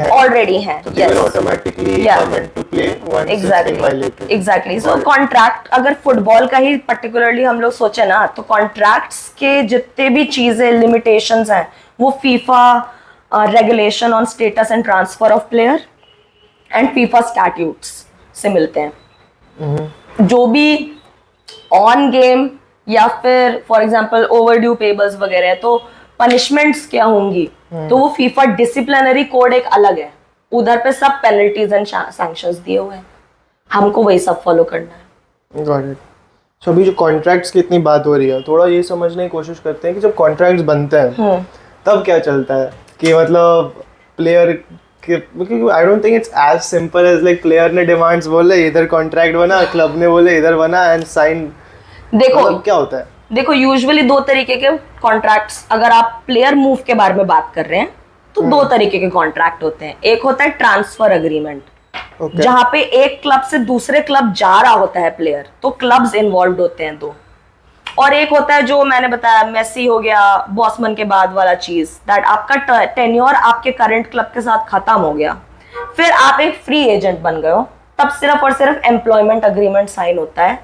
हैं. So they will automatically come into play once it's violated. Exactly. So contract अगर फुटबॉल का ही particularly हम लोग सोचे ना, तो contracts के जितने भी चीजें limitations हैं वो FIFA regulation on status and transfer of player and FIFA statutes से मिलते हैं. जो भी ऑन गेम या फिर फॉर एग्जांपल ओवरड्यू पेबल्स वगैरह है तो पनिशमेंट्स क्या होंगी, तो वो फीफा डिसिप्लिनरी कोड एक अलग है, उधर पे सब पेनल्टीज एंड सैंक्शंस दिए हुए हैं, हमको वही सब फॉलो करना है. Got it. सो अभी जो कॉन्ट्रैक्ट्स की इतनी बात हो रही है, थोड़ा ये समझने की कोशिश करते हैं कि जब कॉन्ट्रैक्ट्स बनते हैं तब क्या चलता है कि मतलब player I don't think it's as simple as like player ने demands बोले इधर contract बना, club ने बोले इधर बना and sign. देखो क्या होता है, देखो यूजुअली 2 तरीके के कॉन्ट्रैक्ट्स, अगर आप प्लेयर मूव के बारे में बात कर रहे हैं तो 2 तरीके के कॉन्ट्रैक्ट होते हैं. एक होता है ट्रांसफर अग्रीमेंट, जहाँ पे एक क्लब से दूसरे क्लब जा रहा होता है प्लेयर, तो क्लब्स इन्वॉल्व होते हैं 2. और एक होता है जो मैंने बताया मेसी हो गया, बॉसमन के बाद वाला चीज, दैट आपका टेन्योर आपके करंट क्लब के साथ खत्म हो गया, फिर आप एक फ्री एजेंट बन गए हो, तब सिर्फ और सिर्फ एम्प्लॉयमेंट अग्रीमेंट साइन होता है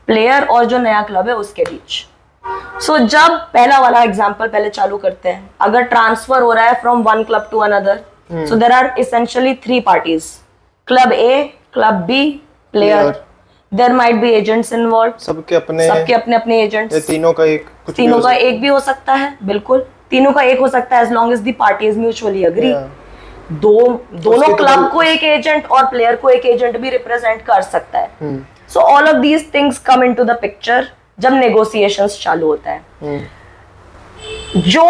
प्लेयर और जो नया क्लब है उसके बीच. सो जब पहला वाला एग्जांपल पहले चालू करते हैं, अगर ट्रांसफर हो रहा है from one club to another, so there are essentially 3 parties, club A, club B, player. There might be agents involved. सबके अपने agents. तीनों का एक भी हो सकता है, बिल्कुल तीनों का एक हो सकता है as long as the parties mutually agree. दोनों क्लब को एक एजेंट और प्लेयर को एक एजेंट भी रिप्रेजेंट कर सकता है. So all of these things come into the picture जब negotiations चालू होता है. जो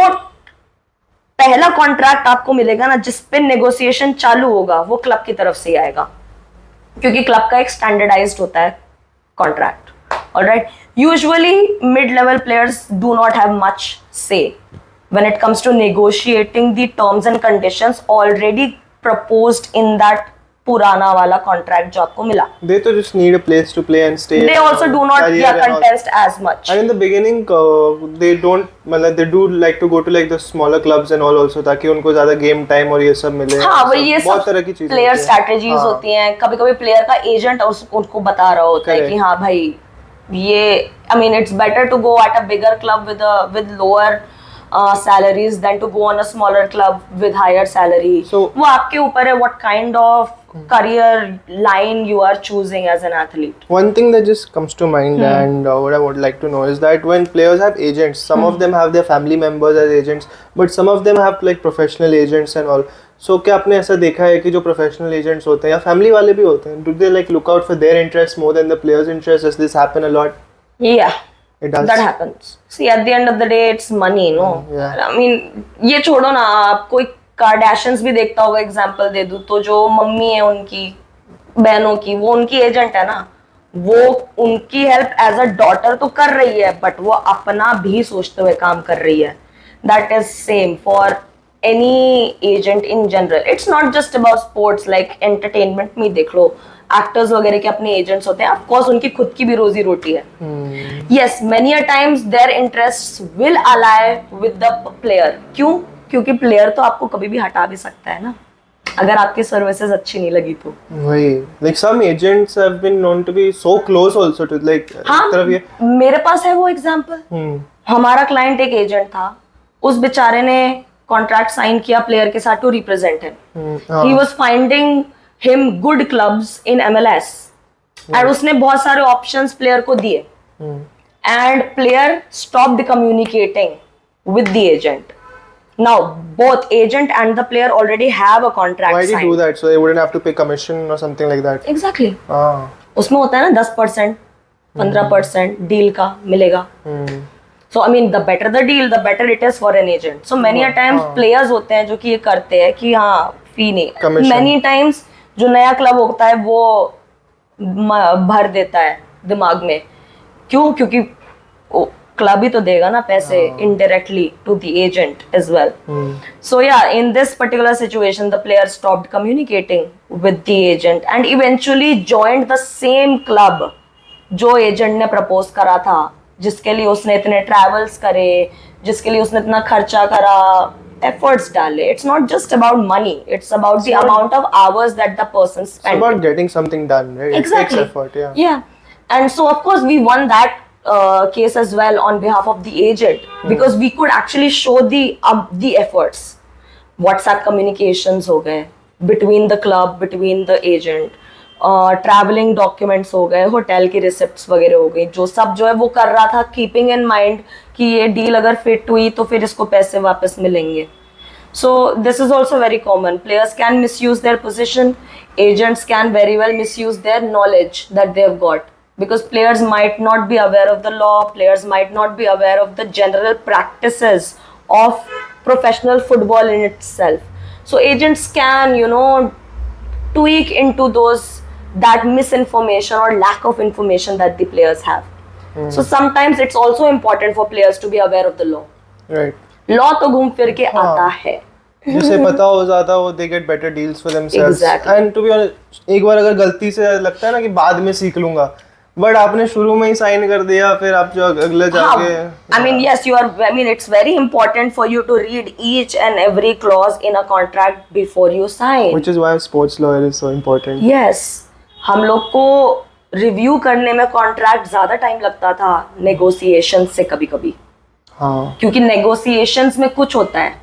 पहला कॉन्ट्रैक्ट आपको मिलेगा ना जिसपे नेगोशिएशन चालू होगा वो क्लब की तरफ से आएगा, क्योंकि क्लब का एक स्टैंडर्डाइज्ड होता है contract. Alright. Usually mid level players do not have much say when it comes to negotiating the terms and conditions already proposed in that पुराना वाला कॉन्ट्रैक्ट जो आपको मिला. They to just need a place to play and stay. They also do not contest as much. And in the beginning, they don't, मतलब they do like to go to like the smaller clubs and all also, ताकि उनको ज़्यादा game time और ये सब मिले. हाँ, वो ये बहुत तरह की चीजें. Player strategies होती हैं. कभी-कभी player का agent उनको बता रहा होता है कि हाँ भाई ये, I mean it's better to go at a bigger club with lower salaries than to go on a smaller club with higher salary. So वो आपके ऊपर है what kind of career line you are choosing as an athlete. One thing that just comes to mind and what I would like to know is that when players have agents, some of them have their family members as agents, but some of them have like professional agents and all. So क्या आपने ऐसा देखा है कि जो professional agents होते हैं या family वाले भी होते हैं, do they like look out for their interests more than the players' interests? Does this happen a lot? Yeah. It does. That happens. See, at the end of the day, it's money, no? Yeah. I mean, ये छोड़ो ना, आप कोई Kardashians भी देखता होगा, example दे दूं तो जो मम्मी है उनकी बहनों की, वो उनकी एजेंट है ना, वो उनकी हेल्प एज अ डॉटर तो कर रही है, बट वो अपना भी सोचते हुए काम कर रही है. That is same for any agent in general. It's not just about sports, like entertainment में देख लो, एक्टर्स वगैरह के अपने एजेंट्स होते हैं. ऑफ कोर्स उनकी खुद की भी रोजी रोटी है. Yes, many a times their interests will अलाइ विद द प्लेयर. क्यों? क्योंकि प्लेयर तो आपको कभी भी हटा भी सकता है ना, अगर आपकी सर्विसेज अच्छी नहीं लगी तो. वही, like some agents have been known to be so close also to like हाँ, तरफ ये. मेरे पास है वो एग्जांपल. हमारा क्लाइंट एक एजेंट था, उस बेचारे ने कॉन्ट्रैक्ट साइन किया प्लेयर के साथ to represent him. He was finding him good clubs in MLS and उसने बहुत सारे ऑप्शंस प्लेयर को दिए and player stopped communicating with the agent. Now, both agent and the player already have a contract Why did signed. he do that? So they wouldn't have to pay commission or something like that. Exactly. Ah. उसमें होता है ना 10%, 15% deal का मिलेगा. So I mean, the better the deal, the better it is for an agent. So many a times players होते हैं जो कि ये करते हैं कि हाँ फी नहीं. Commission. Many times जो नया क्लब होता है वो भर देता है दिमाग में. क्यों? क्योंकि क्लब ही तो देगा ना पैसे indirectly to the agent as well. So yeah, in this particular situation, the player stopped communicating with the agent and eventually joined the same club जो एजेंट ने प्रपोज करा था, जिसके लिए उसने इतने ट्रैवल्स करे, जिसके लिए उसने इतना खर्चा करा, एफर्ट्स डाले. It's not just about money, it's about the amount of hours that the person spent. It's about getting something done, right? Exactly. It takes effort, yeah. Yeah, and so of course we won that case as well on behalf of the agent because we could actually show the efforts. WhatsApp communications हो गए between the club, between the agent, traveling documents हो गए, hotel की receipts वगैरह हो गई, जो सब जो है वो कर रहा था keeping in mind कि ये डील अगर फिट हुई तो फिर इसको पैसे वापस मिलेंगे. So this is also very common. Players can misuse their position, agents can very well misuse their knowledge that they have got. Because players might not be aware of the law, players might not be aware of the general practices of professional football in itself. So agents can, tweak into that misinformation or lack of information that the players have. So sometimes it's also important for players to be aware of the law. Right. Law तो घूम फिर के आता है. जिसे पता हो जाता वो they get better deals for themselves. Exactly. And to be honest, एक बार अगर गलती से लगता है ना कि बाद में सीख लूंगा, बट आपने शुरू में ही साइन कर दिया, फिर आप जो अगले जाके. I mean, yes, it's very important for you to read each and every clause in a contract before you sign. Which is why sports lawyer is so important. Yes, हम लोग को रिव्यू करने में कॉन्ट्रैक्ट ज्यादा time लगता था negotiation से कभी-कभी. हाँ. क्योंकि नेगोशिएशंस में कुछ होता है,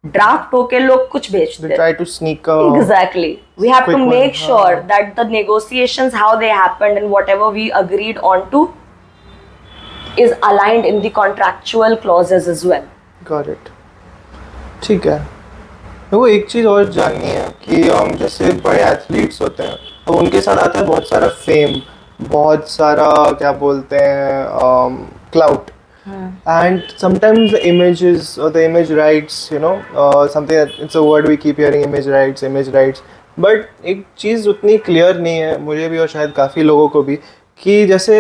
ड्राफ्ट होके लोग कुछ भेजते हैं. They try to sneak a Exactly. We have to quick make one. sure that the negotiations, how they happened and whatever we agreed on to is aligned in the contractual clauses as well. Got it. ठीक है. मेरे को एक चीज़ और जाननी है कि जैसे बड़े एथलीट्स होते हैं, अब उनके साथ आता है बहुत सारा फेम, बहुत सारा क्या बोलते हैं clout. And sometimes the images or the image rights, something that it's a word we keep hearing, image rights. But एक चीज़ उतनी क्लियर नहीं है मुझे भी और शायद काफ़ी लोगों को भी, कि जैसे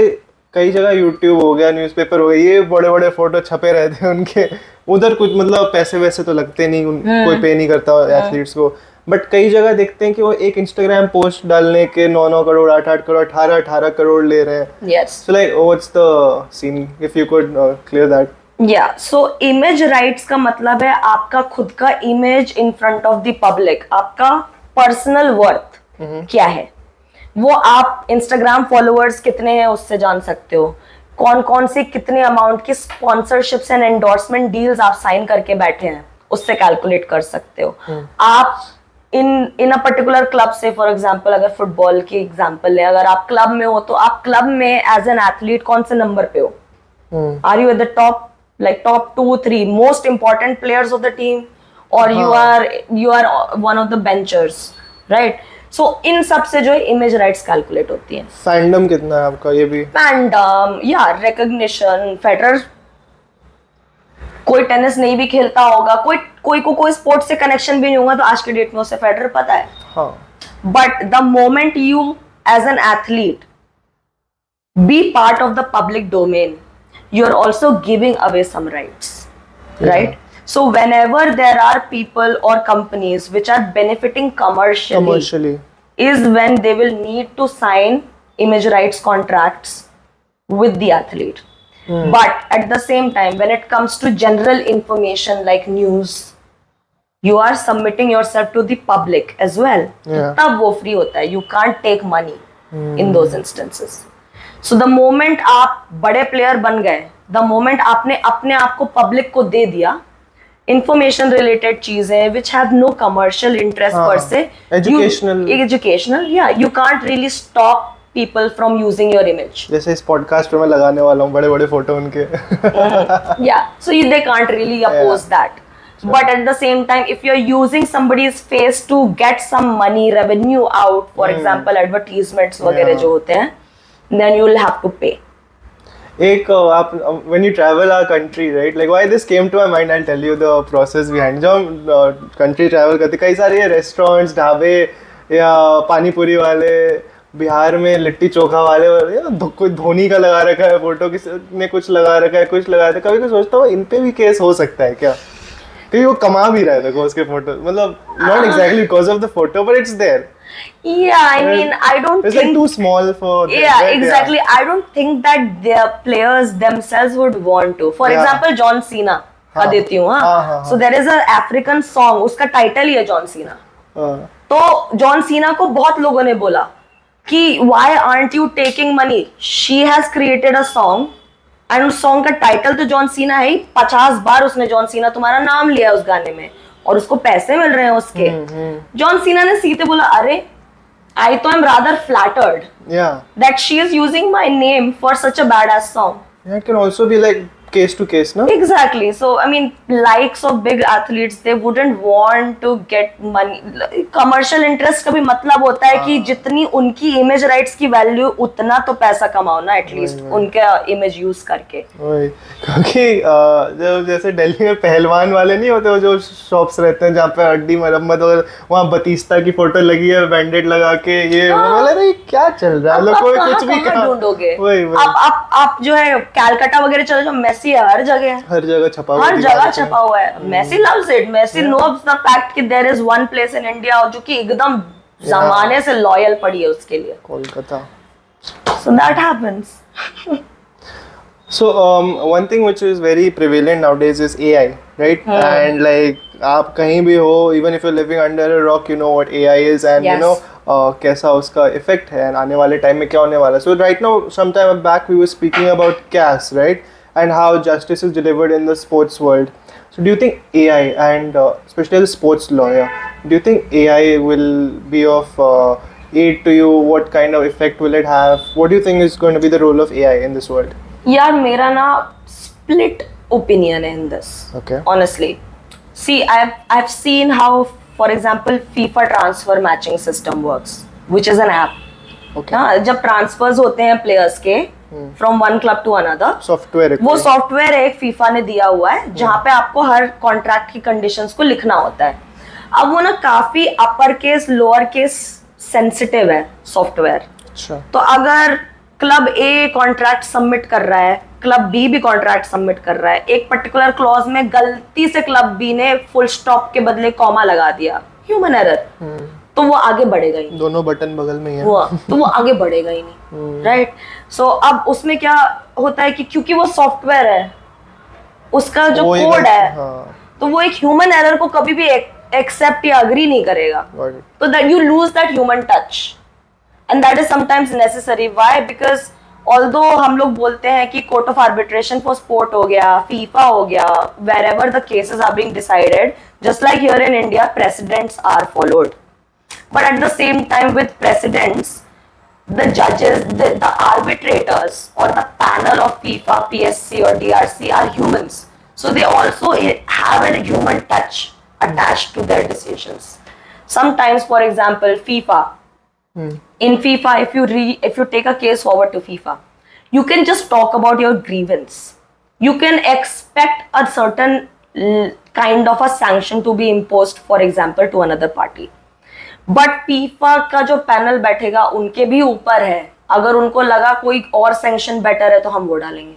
कई जगह YouTube हो गया, न्यूज़पेपर हो गया, ये बड़े बड़े फोटो छपे रहते हैं उनके, उधर कुछ मतलब पैसे वैसे तो लगते नहीं, कोई पे नहीं करता एथलीट्स को. बट कई जगह देखते हैं कि वो एक इंस्टाग्राम पोस्ट डालने के 9 करोड़ 8 करोड़ 18 करोड़ ले रहे हैं. Yes. So like what's the scene if you could clear that? Yeah, so image rights का मतलब है आपका खुद का image in front of the public, आपका पर्सनल वर्थ क्या है, वो आप इंस्टाग्राम फॉलोअर्स कितने हैं उससे जान सकते हो. कौन कौन से कितने अमाउंट की स्पॉन्सरशिप्स एंड एंडोर्समेंट डील्स आप साइन करके बैठे हैं उससे कैलकुलेट कर सकते हो. आप इन अ पर्टिकुलर क्लब से, फॉर एग्जाम्पल अगर फुटबॉल की एग्जाम्पल है, अगर आप क्लब में हो तो आप क्लब में एज एन एथलीट कौन से नंबर पे हो? Are you at the top, like top 2-3 most important players of the team, or you are one of the benchers, right? सो इन सब से जो है इमेज राइट्स कैलकुलेट होती है. फैंडम कितना है आपका, ये भी? फैंडम या रिकॉग्निशन. फेडरर कोई टेनिस नहीं भी खेलता होगा, कोई स्पोर्ट्स से कनेक्शन भी नहीं होगा, तो आज के डेट में उसे फेडरर पता है. हाँ. But the moment you as an athlete be part of the public domain, you are also giving away some rights, right? So whenever there are people or companies which are benefiting commercially is when they will need to sign image rights contracts with the athlete. But at the same time, when it comes to general information like news, you are submitting yourself to the public as well. तब वो free होता है. You can't take money in those instances. So the moment आप बड़े player बन गए, the moment आपने अपने आप को पब्लिक को दे दिया, information related चीजें which have no commercial interest per se, educational, yeah, you can't really stop people from using your image. जैसे इस पॉडकास्ट पे मैं लगाने वाला हूँ बड़े बड़े फोटो उनके. Yeah, so they can't really oppose that. Sure. But at the same time, if you're using somebody's face to get some money, revenue out, for example, advertisements वगैरह जो होते हैं, then you will have to pay. एक आप when you travel our country, right? Like why this came to my mind, I'll tell you the process behind. जब हम country travel करते, कई सारे रेस्टोरेंट्स, ढाबे या पानी पूरी वाले, बिहार में लिट्टी चोखा वाले, कोई धोनी का लगा रखा है फोटो, किसी ने कुछ लगा रखा है, कुछ लगाया था. कभी कभी सोचता हूँ इन पे भी केस हो सकता है क्या, क्योंकि वो कमा भी रहा है उसके फोटो, मतलब not exactly because of the photo, but it's there. Yeah, I mean, I don't it's think... like too small for them, yeah, right? exactly. Yeah. I don't think that their players themselves would want to. For example, John Cena का देती हूँ. So there is an African song, उसका title ही है John Cena. तो John Cena को बहुत लोगों ने बोला कि why aren't you taking money? She has created a song and उस सॉन्ग का टाइटल तो जॉन सीना है ही. 50 बार उसने जॉन सीना तुम्हारा नाम लिया उस गाने में और उसको पैसे मिल रहे हैं उसके. जॉन सीना ने सीधे बोला, अरे I तो am rather flattered that she is using my name for such a badass song. Yeah, it can also be like case to case, no? Exactly. So I mean, likes of big athletes, they wouldn't want to get money. Commercial interest का भी मतलब होता है कि जितनी उनकी image rights की value उतना तो पैसा कमाओ ना, at least उनका image use करके. क्योंकि जब जैसे दिल्ली में पहलवान वाले नहीं होते, वो जो शॉप्स रहते हैं जहाँ पे हड्डी मरम्मत और वहाँ बतीस्ता की फोटो लगी है बैंडेड लगा के, ये अरे क्या चल रहा है, लोग कुछ भी ढूंढोगे. आप जो है कैलकाटा वगैरह चले जाओ, मेसी हर जगह छपा हुआ है. Messi loves it. Messi knows the fact कि there is one place in India जो कि एकदम जमाने से लॉयल पड़ी है उसके लिए, Kolkata. So that happens. So one thing which is very prevalent nowadays is AI, right? And like आप कहीं भी हो, even if you're living under a rock, you know what AI is and you know कैसा उसका effect है, आने वाले time में क्या होने वाला है. So right now, some time back we were speaking about CAS, right? And how justice is delivered in the sports world. So do you think AI and especially as a sports lawyer, do you think AI will be of aid to you? What kind of effect will it have? What do you think is going to be the role of AI in this world? यार मेरा ना split opinion in this. Okay. Honestly, see, I've seen how, for example, FIFA transfer matching system works, which is an app. Okay. हाँ, जब transfers होते हैं players के from one club to another, वो software एक फीफा ने दिया हुआ है जहाँ पे आपको हर कॉन्ट्रैक्ट की कंडीशंस को लिखना होता है. अब वो ना काफी upper case lower case sensitive है सॉफ्टवेयर. तो अगर क्लब ए कॉन्ट्रैक्ट सबमिट कर रहा है, क्लब बी भी कॉन्ट्रैक्ट सबमिट कर रहा है, एक पर्टिकुलर क्लॉज में गलती से क्लब बी ने फुल स्टॉप के बदले कॉमा लगा दिया, ह्यूमन एरर, तो वो आगे बढ़ेगा ही. दोनों बटन बगल में ही है तो वो आगे बढ़ेगा ही नहीं, राइट? सो अब उसमें क्या होता है कि क्योंकि वो सॉफ्टवेयर है, उसका जो कोड है, तो वो एक ह्यूमन एरर को कभी भी एक्सेप्ट या अग्री नहीं करेगा. तो that you lose that human touch and that is sometimes necessary. Why? Because although हम लोग बोलते हैं कि court of arbitration for sport हो गया, फीफा हो गया, wherever the cases are being decided, just like here in India precedents are followed. But at the same time, with precedents, the judges, the arbitrators or the panel of FIFA, PSC or DRC are humans. So they also have a human touch attached to their decisions. Sometimes, for example, FIFA, In FIFA, if you take a case forward to FIFA, you can just talk about your grievance. You can expect a certain kind of a sanction to be imposed, for example, to another party. But FIFA का जो panel बैठेगा उनके भी ऊपर है, अगर उनको लगा कोई और सैंक्शन बेटर है तो हम वो डालेंगे.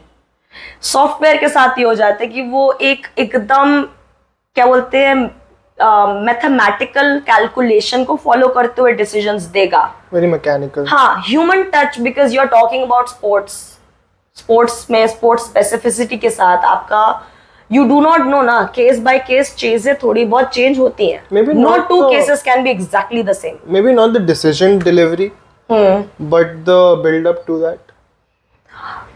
सॉफ्टवेयर के साथ ये हो जाता है कि वो एकदम क्या बोलते हैं मैथमेटिकल कैलकुलेशन को फॉलो करते हुए डिसीजंस देगा. Very mechanical. हाँ, human touch, because you are talking about sports में स्पोर्ट्स स्पेसिफिसिटी के साथ आपका यू डू नॉट नो ना, केस बाय केस चीजें थोड़ी बहुत चेंज होती हैं. Not two cases can be exactly the same. Maybe not the decision delivery but the build up to that.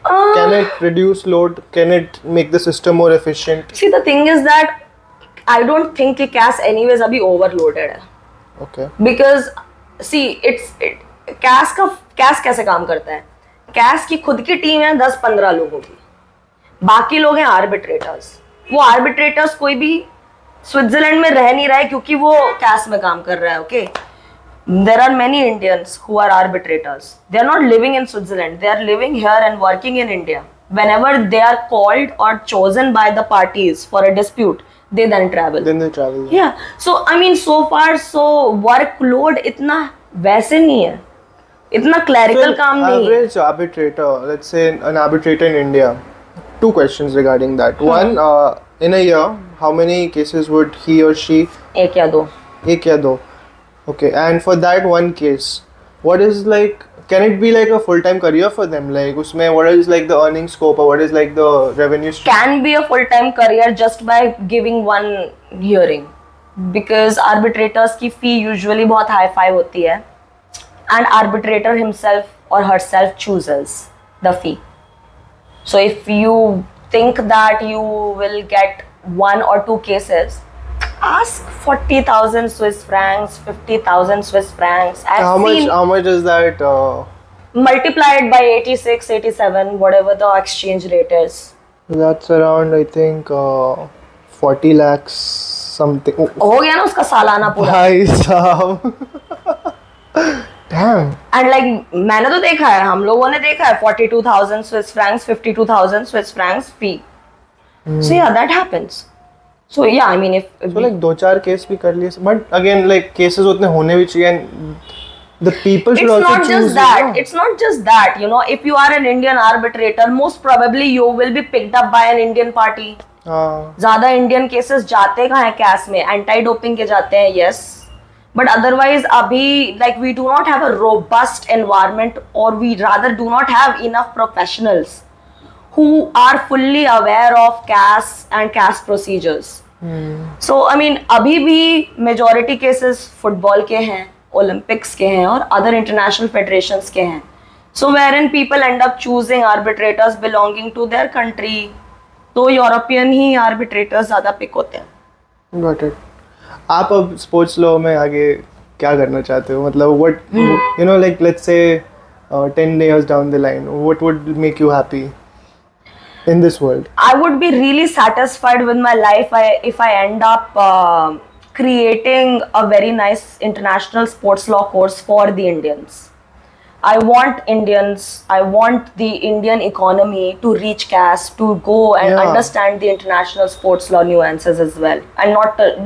Can it reduce load? Can it make the system more efficient? See, the thing is that I don't think कि CAS anyways अभी overloaded है. Okay. Because see, CAS कैसे काम करता है? CAS की खुद की टीम है 10-15 लोगों की. बाकी लोग हैं आर्बिट्रेटर्स. वो आर्बिट्रेटर्स कोई भी स्विट्जरलैंड में रह नहीं रहा है क्योंकि वो CAS में काम कर रहा है. Okay. There are many Indians who are arbitrators. They are not living in Switzerland. They are living here and working in India. Whenever they are called or chosen by the parties for a dispute, they then travel. Then they travel. Yeah. So I mean, so far, so workload इतना वैसे नहीं है. इतना clerical काम नहीं है. Average arbitrator, let's say an arbitrator in India. Two questions regarding that. One, in a year, how many cases would he or she? एक या दो. एक या दो. Okay, and for that one case, what is like? Can it be like a full-time career for them? Like, उसमें what is like the earning scope or what is like the revenue stream? Can be a full-time career just by giving one hearing, because arbitrators की fee usually बहुत high-fi होती है, and arbitrator himself or herself chooses the fee. So if you think that you will get 1 or 2 cases, ask 40,000 Swiss francs, 50,000 Swiss francs. How much is that? Multiply it by 86, 87, whatever the exchange rate is. That's around, I think, 40 lakhs something. हो गया ना उसका सालाना पूरा. भाई साहब. Damn. And like मैंने तो देखा है, हम लोगों ने देखा है 42,000 Swiss francs, 52,000 Swiss francs fee. So yeah, that happens. So yeah, I mean if so like 2-4 case भी कर लिए, but again like cases उतने होने भी चाहिए and the people should also choose. It's not just that. It's not just that. You know, if you are an Indian arbitrator, most probably you will be picked up by an Indian party. ज़्यादा Indian cases जाते कहाँ हैं CAS में? Anti-doping के जाते हैं, yes. But otherwise अभी like we do not have a robust environment, or we rather do not have enough professionals who are fully aware of CAS and CAS procedures. So I mean अभी भी majority cases football के हैं, Olympics के हैं और other international federations के हैं. So wherein people end up choosing arbitrators belonging to their country. तो यूरोपियन ही arbitrators ज़्यादा पिक होते हैं. Got it. आप अब स्पोर्ट्स लॉ में आगे क्या करना चाहते हो? मतलब what you know like let's say 10 years down the line, what would make you happy in this world? I would be really satisfied with my life if I end up creating a very nice international sports law course for the Indians. I want the Indian economy to reach CAS, to go and understand the international sports law nuances as well, and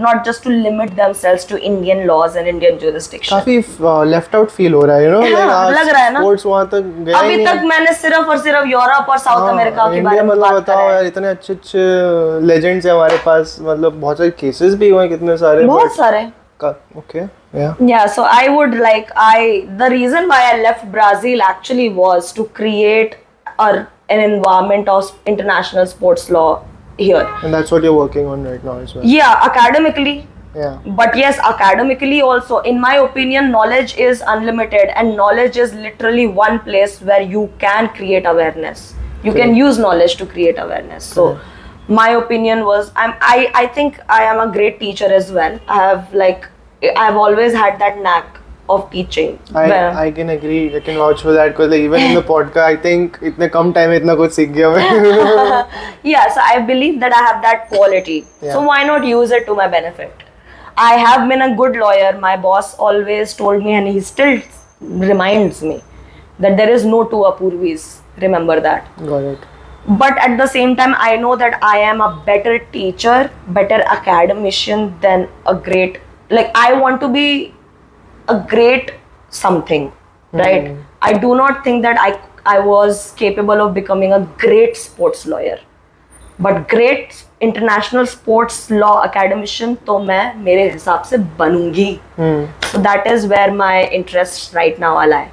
not just to limit themselves to Indian laws and Indian jurisdiction. काफी left out feel हो रहा है, you know, like लग रहा है ना? sports वहाँ तक गया ही नहीं. अभी तक मैंने सिर्फ और सिर्फ यूरोप और साउथ अमेरिका के बारे में बात करा है. यार इतने अच्छे लेजेंड्स हैं हमारे पास, मतलब बहुत सारे केसेस भी हुए, कितने सारे, बहुत सारे. Okay, yeah. So I would the reason why I left Brazil actually was to create an environment of international sports law here. And that's what you're working on right now as well. Yeah, academically. Yeah. But yes, academically also, in my opinion, knowledge is unlimited, and knowledge is literally one place where you can create awareness. You can use knowledge to create awareness. So my opinion was, I think I am a great teacher as well. I've always had that knack of teaching. I can agree. I can vouch for that, because even in the podcast, I think इतने कम time में इतना कुछ सीख गया मैं. Yeah, so I believe that I have that quality. Yeah. So why not use it to my benefit? I have been a good lawyer. My boss always told me, and he still reminds me that there is no two Apoorvis. Remember that. Got it. But at the same time, I know that I am a better teacher, better academician than a great. Like, I want to be a great something, right? I do not think that I was capable of becoming a great sports lawyer. But great international sports law academician, तो मैं मेरे हिसाब से बनूंगी. So that is where my interests right now lie.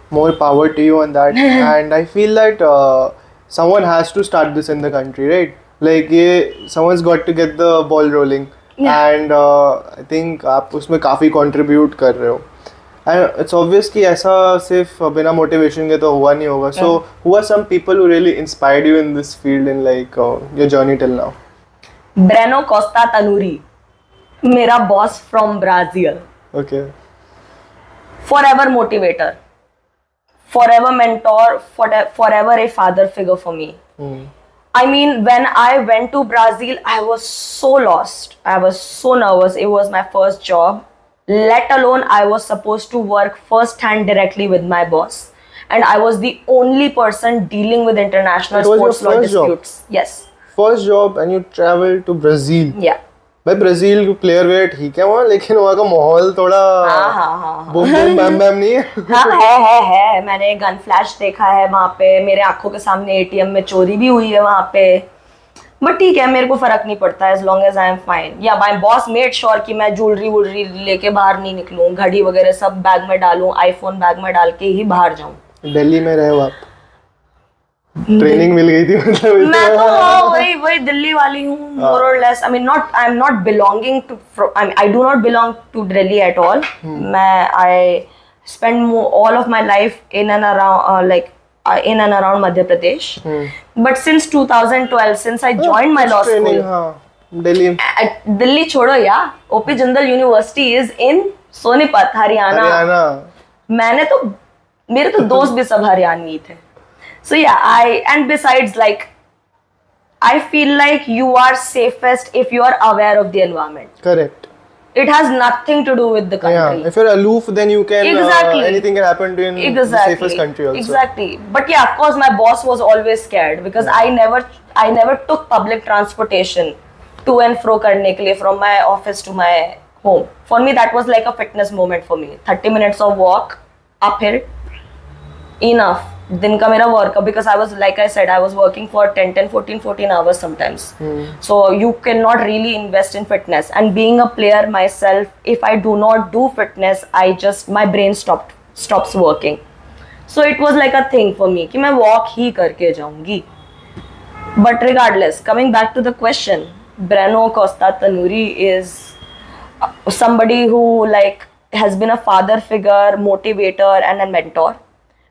More power to you on that. And I feel that someone has to start this in the country, right? Like someone's got to get the ball rolling. Yeah. And I think आप उसमें काफ़ी contribute कर रहे हो. And it's obvious कि ऐसा सिर्फ बिना motivation के तो हुआ नहीं होगा. So who are some people who really inspired you in this field in like your journey till now? Breno Costa Tanuri, मेरा boss from Brazil. Okay. Forever motivator, forever mentor, forever a father figure for me. I mean, when I went to Brazil, I was so lost. I was so nervous. It was my first job. Let alone, I was supposed to work firsthand directly with my boss. And I was the only person dealing with international It was your sports law first job? disputes. Yes. First job and you traveled to Brazil. Yeah. भाई Brazil player वे ठीक है वहाँ, लेकिन वहाँ का माहौल थोड़ा boom boom बैम बैम नहीं है. हाँ है. मैंने गन फ्लैश देखा है वहाँ पे, मेरे आंखों के सामने एटीएम में चोरी भी हुई है वहाँ पे. बट ठीक है, मेरे को फर्क नहीं पड़ता as long as I am fine. या माय बॉस मेड श्योर कि मैं ज्वेलरी वुलरी लेके बाहर नहीं निकलूं, घड़ी वगैरह सब बैग में डालूं, आईफोन बैग में डाल के ही बाहर जाऊं. दिल्ली में रहे हो आप? ट्रेनिंग मिल गई थी मतलब? मैं तो वही दिल्ली वाली हूँ more or less. I mean, I'm not belonging to. I do not belong to Delhi at all. I spend all of my life in and around in and around Madhya Pradesh. But since 2012, since I joined my law school, Delhi छोड़ो या OP Jindal University is in Sonipat, Haryana. मेरे तो दोस्त भी सब हरियाणवी थे. So yeah, and besides, like, I feel like you are safest if you are aware of the environment. Correct. It has nothing to do with the country. Yeah, if you're aloof, then you can anything can happen to you in the safest country also. Exactly. But yeah, of course, my boss was always scared because I never took public transportation to and fro करने के लिए from my office to my home. For me, that was like a fitness moment for me. 30 minutes of walk uphill, enough. दिन का मेरा work, because I was, like I said, I was working for 14 hours sometimes. So you cannot really invest in fitness. And being a player myself, if I do not do fitness, my brain stops working. So it was like a thing for me कि मैं walk ही करके जाऊंगी. But regardless, coming back to the question, Breno Costa Tanuri is somebody who like has been a father figure, motivator, and a mentor.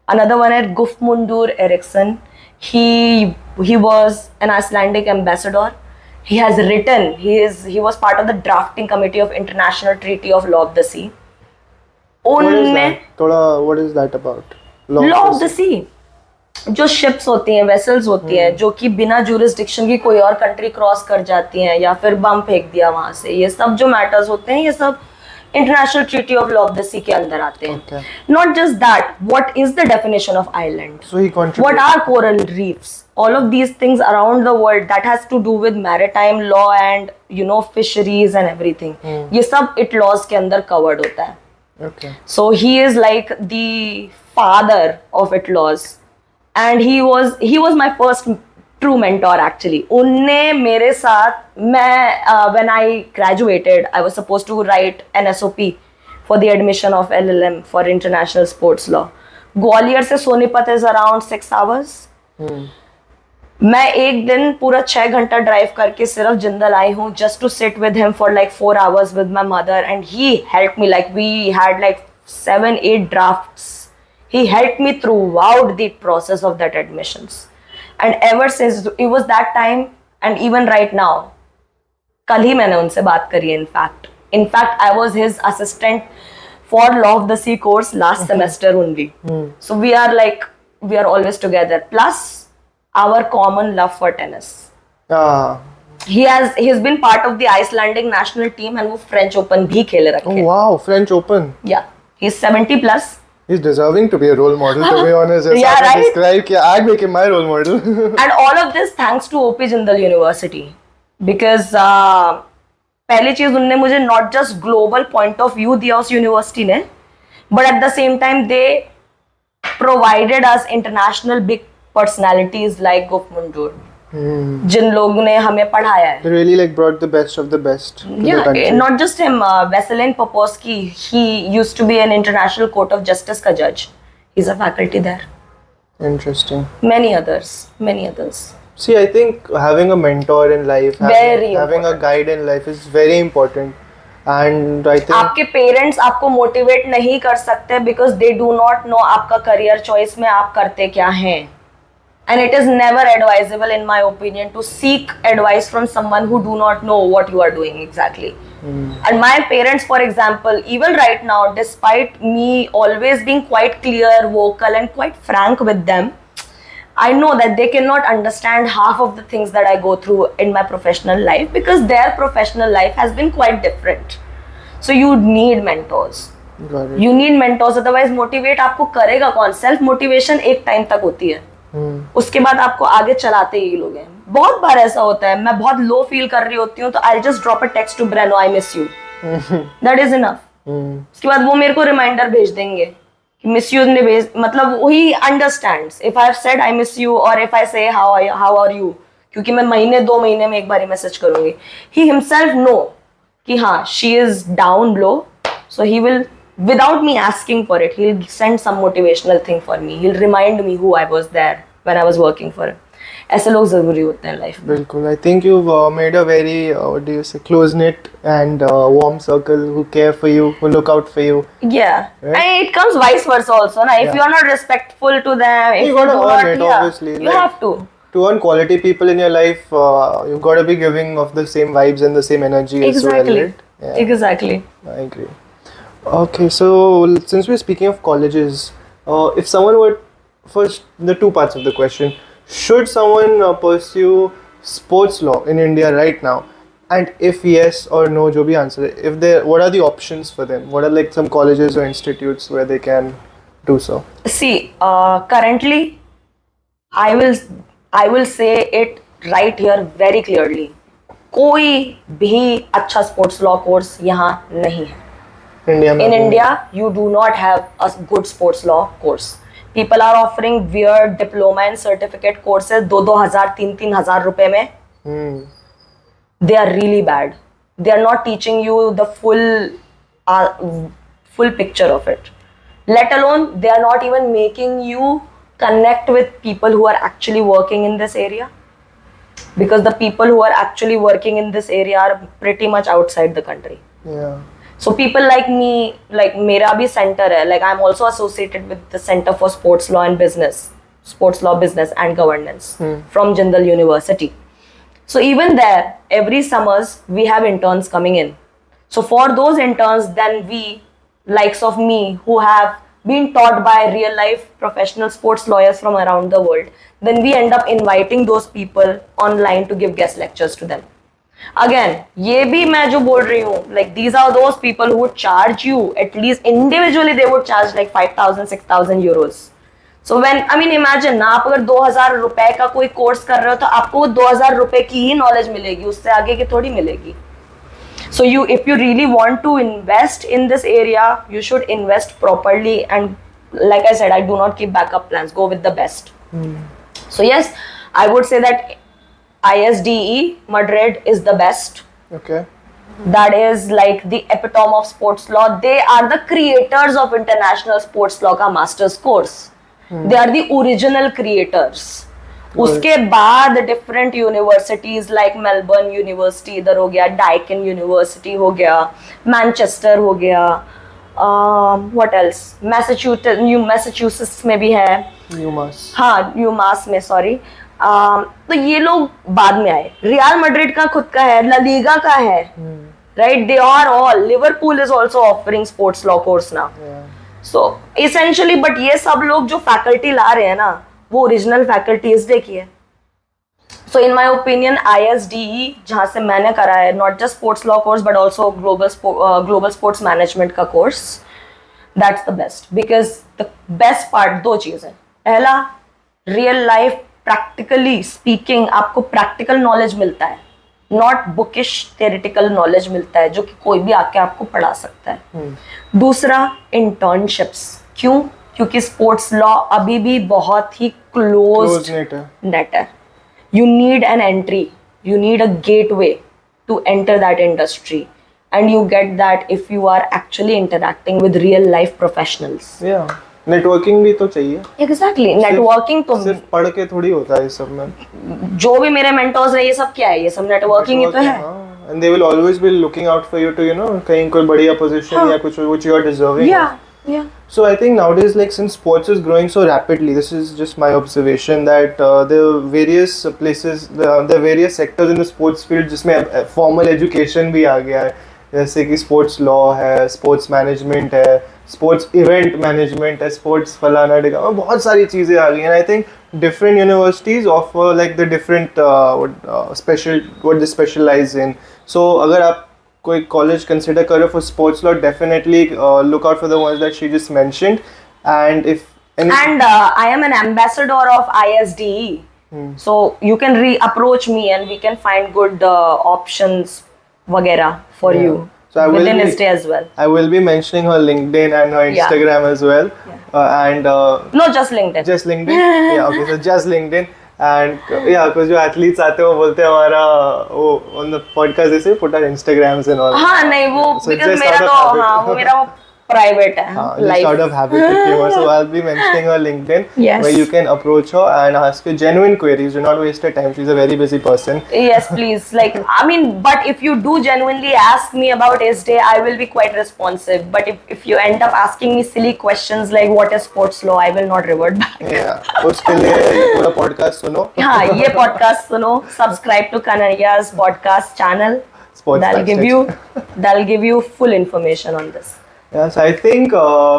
Another one is Gufmundur Eriksson. He was an Icelandic ambassador. He has written. He was part of the drafting committee of International Treaty of Law of the Sea. What is that about? Law of the Sea. जो ships होती हैं, vessels होती हैं, जो कि बिना jurisdiction की कोई और country cross कर जाती हैं या फिर बम फेंक दिया वहाँ से, ये सब जो matters होते हैं, ये सब International Treaty of Law of the Sea के अंदर आते हैं. Okay. Not just that, what is the definition of island? So he contributes. What are coral reefs? All of these things around the world that has to do with maritime law and fisheries and everything. ये सब it laws के अंदर covered होता है. Okay. So he is like the father of it laws, and he was my first true mentor actually. उनने मेरे साथ when I graduated, I was supposed to write an SOP for the admission of LLM for international sports law. Gwalior से Sonipat is around 6 hours. मैं एक दिन पूरा 6 घंटा drive करके सिर्फ जिंदल आई हूँ just to sit with him for like 4 hours with my mother, and he helped me. Like we had like 7-8 drafts. He helped me throughout the process of that admissions. And ever since, it was that time and even right now, कल ही मैंने उनसे बात करी है in fact I was his assistant for Law of the Sea course last semester only. So we are always together, plus our common love for tennis. He has been part of the Icelandic national team and वो French Open भी खेले रखे. Oh wow, French Open. Yeah. He's 70 plus. He's deserving to be a role model, to be honest. As Yeah, I right? describe, कि I'd make him my role model. And all of this thanks to OP Jindal University. Because पहली चीज उनने मुझे not just global point of view दिया उस university ने, but at the same time they provided us international big personalities like Gofmundur, जिन लोगों ने हमें पढ़ाया है. They really like brought the best of the best to the Yeah, country. not just him. Vasilin Popovsky, he used to be an international court of justice ka judge. He's a faculty there. Interesting. Many others, many others. See, I think having a mentor in life, having a guide in life is very important. And I think आपके parents आपको motivate नहीं कर सकते because they do not know आपका career choice में आप करते क्या हैं. And it is never advisable, in my opinion, to seek advice from someone who do not know what you are doing exactly. And my parents, for example, even right now, despite me always being quite clear, vocal, and quite frank with them, I know that they cannot understand half of the things that I go through in my professional life because their professional life has been quite different. So you need mentors. got it. You need mentors, otherwise motivate आपको करेगा कौन? Self motivation एक time तक होती है. उसके बाद आपको आगे चलाते ही लोग हैं. बहुत बार ऐसा होता है, मैं बहुत लो फील कर रही होती हूँ तो I just drop a text to Breno, I miss you, that is enough. उसके बाद वो मेरे को रिमाइंडर भेज देंगे कि मिस यू ने भेज, मतलब वही understands if I have said I miss you और इफ आई से हाउ आर यू, क्योंकि मैं महीने 2 महीने में एक बार मैसेज करूंगी. ही हिमसेल्फ नो कि हाँ she is down low, so he will without me asking for it, he'll send some motivational thing for me. He'll remind me who I was there when I was working for him. ऐसे लोग जरूरी होते हैं life में. बिल्कुल. I think you've made a very what do you say, close knit and warm circle who care for you, who look out for you. Yeah, right? and it comes vice versa also. Na? If you are not respectful to them, if You gotta do earn not, it, obviously. you have to. To earn quality people in your life, you've got to be giving of the same vibes and the same energy Exactly. as well. Right? Yeah, Exactly. I agree. Okay, so since we're speaking of colleges, if someone would, first the two parts of the question, should someone pursue sports law in India right now, and if yes or no, jo bhi answer it, if there, what are the options for them? What are like some colleges or institutes where they can do so? See, currently, I will say it right here very clearly. कोई भी अच्छा sports law course यहाँ नहीं है. In India, you do not have a good sports law course. People are offering weird diploma and certificate courses 2,000, 3,000 रुपए में. They are really bad. They are not teaching you the full picture of it. Let alone, they are not even making you connect with people who are actually working in this area. Because the people who are actually working in this area are pretty much outside the country. Yeah. So people like me, like मेरा भी center है, like I'm also associated with the Center for Sports Law and Business, Sports Law, Business and Governance from Jindal University. So even there, every summers we have interns coming in. So for those interns, then we, likes of me, who have been taught by real life professional sports lawyers from around the world, then we end up inviting those people online to give guest lectures to them. Again, ये भी मैं जो बोल रही हूँ, like these are those people who would charge you, at least individually they would charge like 5,000, 6,000 euros. So when, I mean imagine ना, आप अगर 2,000 रुपए का कोई कोर्स कर रहे हो तो आपको 2,000 रुपए की ही नॉलेज मिलेगी, उससे आगे की थोड़ी मिलेगी. So if you really want to invest in this area, you should invest properly, and like I said, I do not keep backup plans, go with the best. So yes, I would say that ISDE Madrid is the best. Okay. That is like the epitome of sports law. They are the creators of international sports law का master's course. They are the original creators. उसके बाद different universities like Melbourne University इधर हो गया, Deakin University हो गया, Manchester हो गया, what else? Massachusetts में भी है. UMass. हाँ, UMass में, sorry. तो ये लोग बाद में आए. रियल मैड्रिड का खुद का है, ला लीगा का है, right? They are all. Liverpool is also offering sports law course now. So essentially, but ये सब लोग जो फैकल्टी ला रहे हैं ना, वो ओरिजिनल फैकल्टी इसलिए की है. सो इन माय ओपिनियन ISDE जहाँ से मैंने करा है, not just sports law course but also global sports management का course, That's the best, because the best part दो चीजें. पहला, real life practically speaking आपको practical knowledge मिलता है, not bookish theoretical knowledge मिलता है जो कि कोई भी आके आपको पढ़ा सकता है. दूसरा, internships. क्यों? क्योंकि स्पोर्ट्स लॉ अभी भी बहुत ही क्लोज्ड नेट है. You need an entry, you need a gateway to enter that industry, and you get that if you are actually interacting with real life professionals. Yeah, networking भी तो चाहिए. Exactly, networking तो सिर्फ पढ़ के थोड़ी होता है सब में. जो भी मेरे mentors हैं ये सब क्या है, ये सब networking ही तो है. And they will always be looking out for you to, you know, कहीं कोई बढ़िया position या कुछ which you are deserving. Yeah. So I think nowadays, like, since sports is growing so rapidly, this is just my observation that there are various places, there are various sectors in the sports field जिसमें formal education भी आ गया है. जैसे कि sports law है, sports management है, sports event management है, sports फलाना ढिकाना, बहुत सारी चीज़ें आ गई हैं. I think different universities offer like the different what they specialize in. So अगर आप कोई कॉलेज कंसिडर करो for sports law, definitely look out for the ones that she just mentioned. And if and I am an ambassador of ISDE, so you can approach me and we can find good options वगैरह for you. So I within SDE as well. I will be mentioning her LinkedIn and her Instagram as well. And no, just LinkedIn. Just LinkedIn. Yeah, okay, so just LinkedIn. And yeah, because जो athletes आते हैं वो बोलते हैं हमारा वो on the podcast जैसे put our Instagrams and all. हाँ नहीं वो because मेरा तो हाँ वो मेरा वो private है. Just out of habit to keep her. So I'll be mentioning her LinkedIn, yes, where you can approach her and ask her genuine queries. Do not waste your time. She's a very busy person. Yes, please. Like I mean, but if you do genuinely ask me about SD, I will be quite responsive. But if you end up asking me silly questions like what is sports law, I will not revert back. Yeah. उसके लिए पूरा podcast सुनो. हाँ ये podcast सुनो. Subscribe to Kanhaiya's podcast channel. Sports that'll give you full information on this. Yes, I think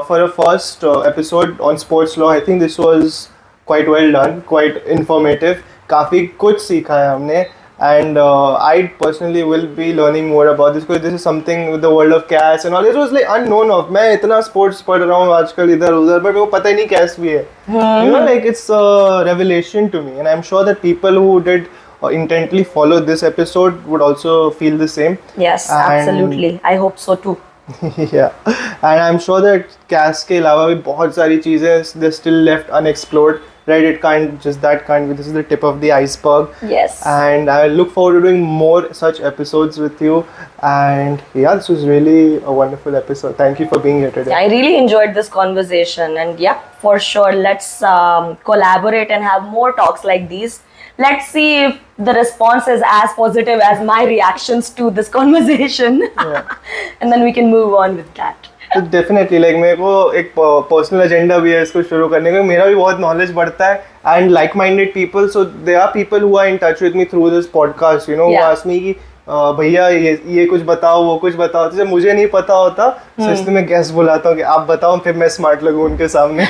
for a first episode on sports law, I think this was quite well done, quite informative. काफी कुछ सीखा है हमने, and I personally will be learning more about this because this is something with the world of CAS and all. It was like unknown of. मैं इतना sports पढ़ रहा हूँ आजकल इधर उधर, but वो पता ही नहीं CAS भी है. You know, like it's a revelation to me, and I'm sure that people who did intently follow this episode would also feel the same. Yes, absolutely. I hope so too. Yeah, and I'm sure that CAS के अलावा भी बहुत सारी चीजें they're still left unexplored, right? It can't just that can't be. This is the tip of the iceberg. Yes. And I look forward to doing more such episodes with you. And yeah, this was really a wonderful episode. Thank you for being here today. I really enjoyed this conversation, and yeah, for sure, let's collaborate and have more talks like these. Let's see if the response is as positive as my reactions to this conversation. Yeah. And then we can move on with that. So definitely, like मेरे को एक personal agenda भी है इसको शुरू करने का. मेरा भी बहुत knowledge बढ़ता है, and like-minded people. So there are people who are in touch with me through this podcast. You know, who ask me कि भैया ये कुछ बताओ वो कुछ बताओ. जैसे मुझे नहीं पता होता, so इसलिए मैं guest बुलाता हूँ कि आप बताओ, फिर मैं smart लगूँ उनके सामने.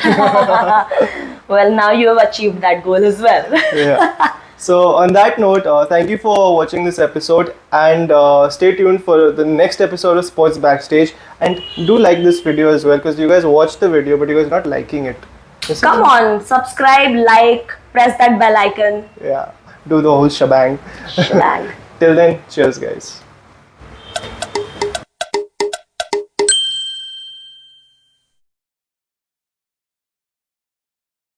Well, now you have achieved that goal as well. Yeah. So on that note, thank you for watching this episode, and stay tuned for the next episode of Sports Backstage, and do like this video as well because you guys watched the video but you guys are not liking it. Come on, subscribe, like, press that bell icon. Yeah, do the whole shebang. Till then, cheers guys.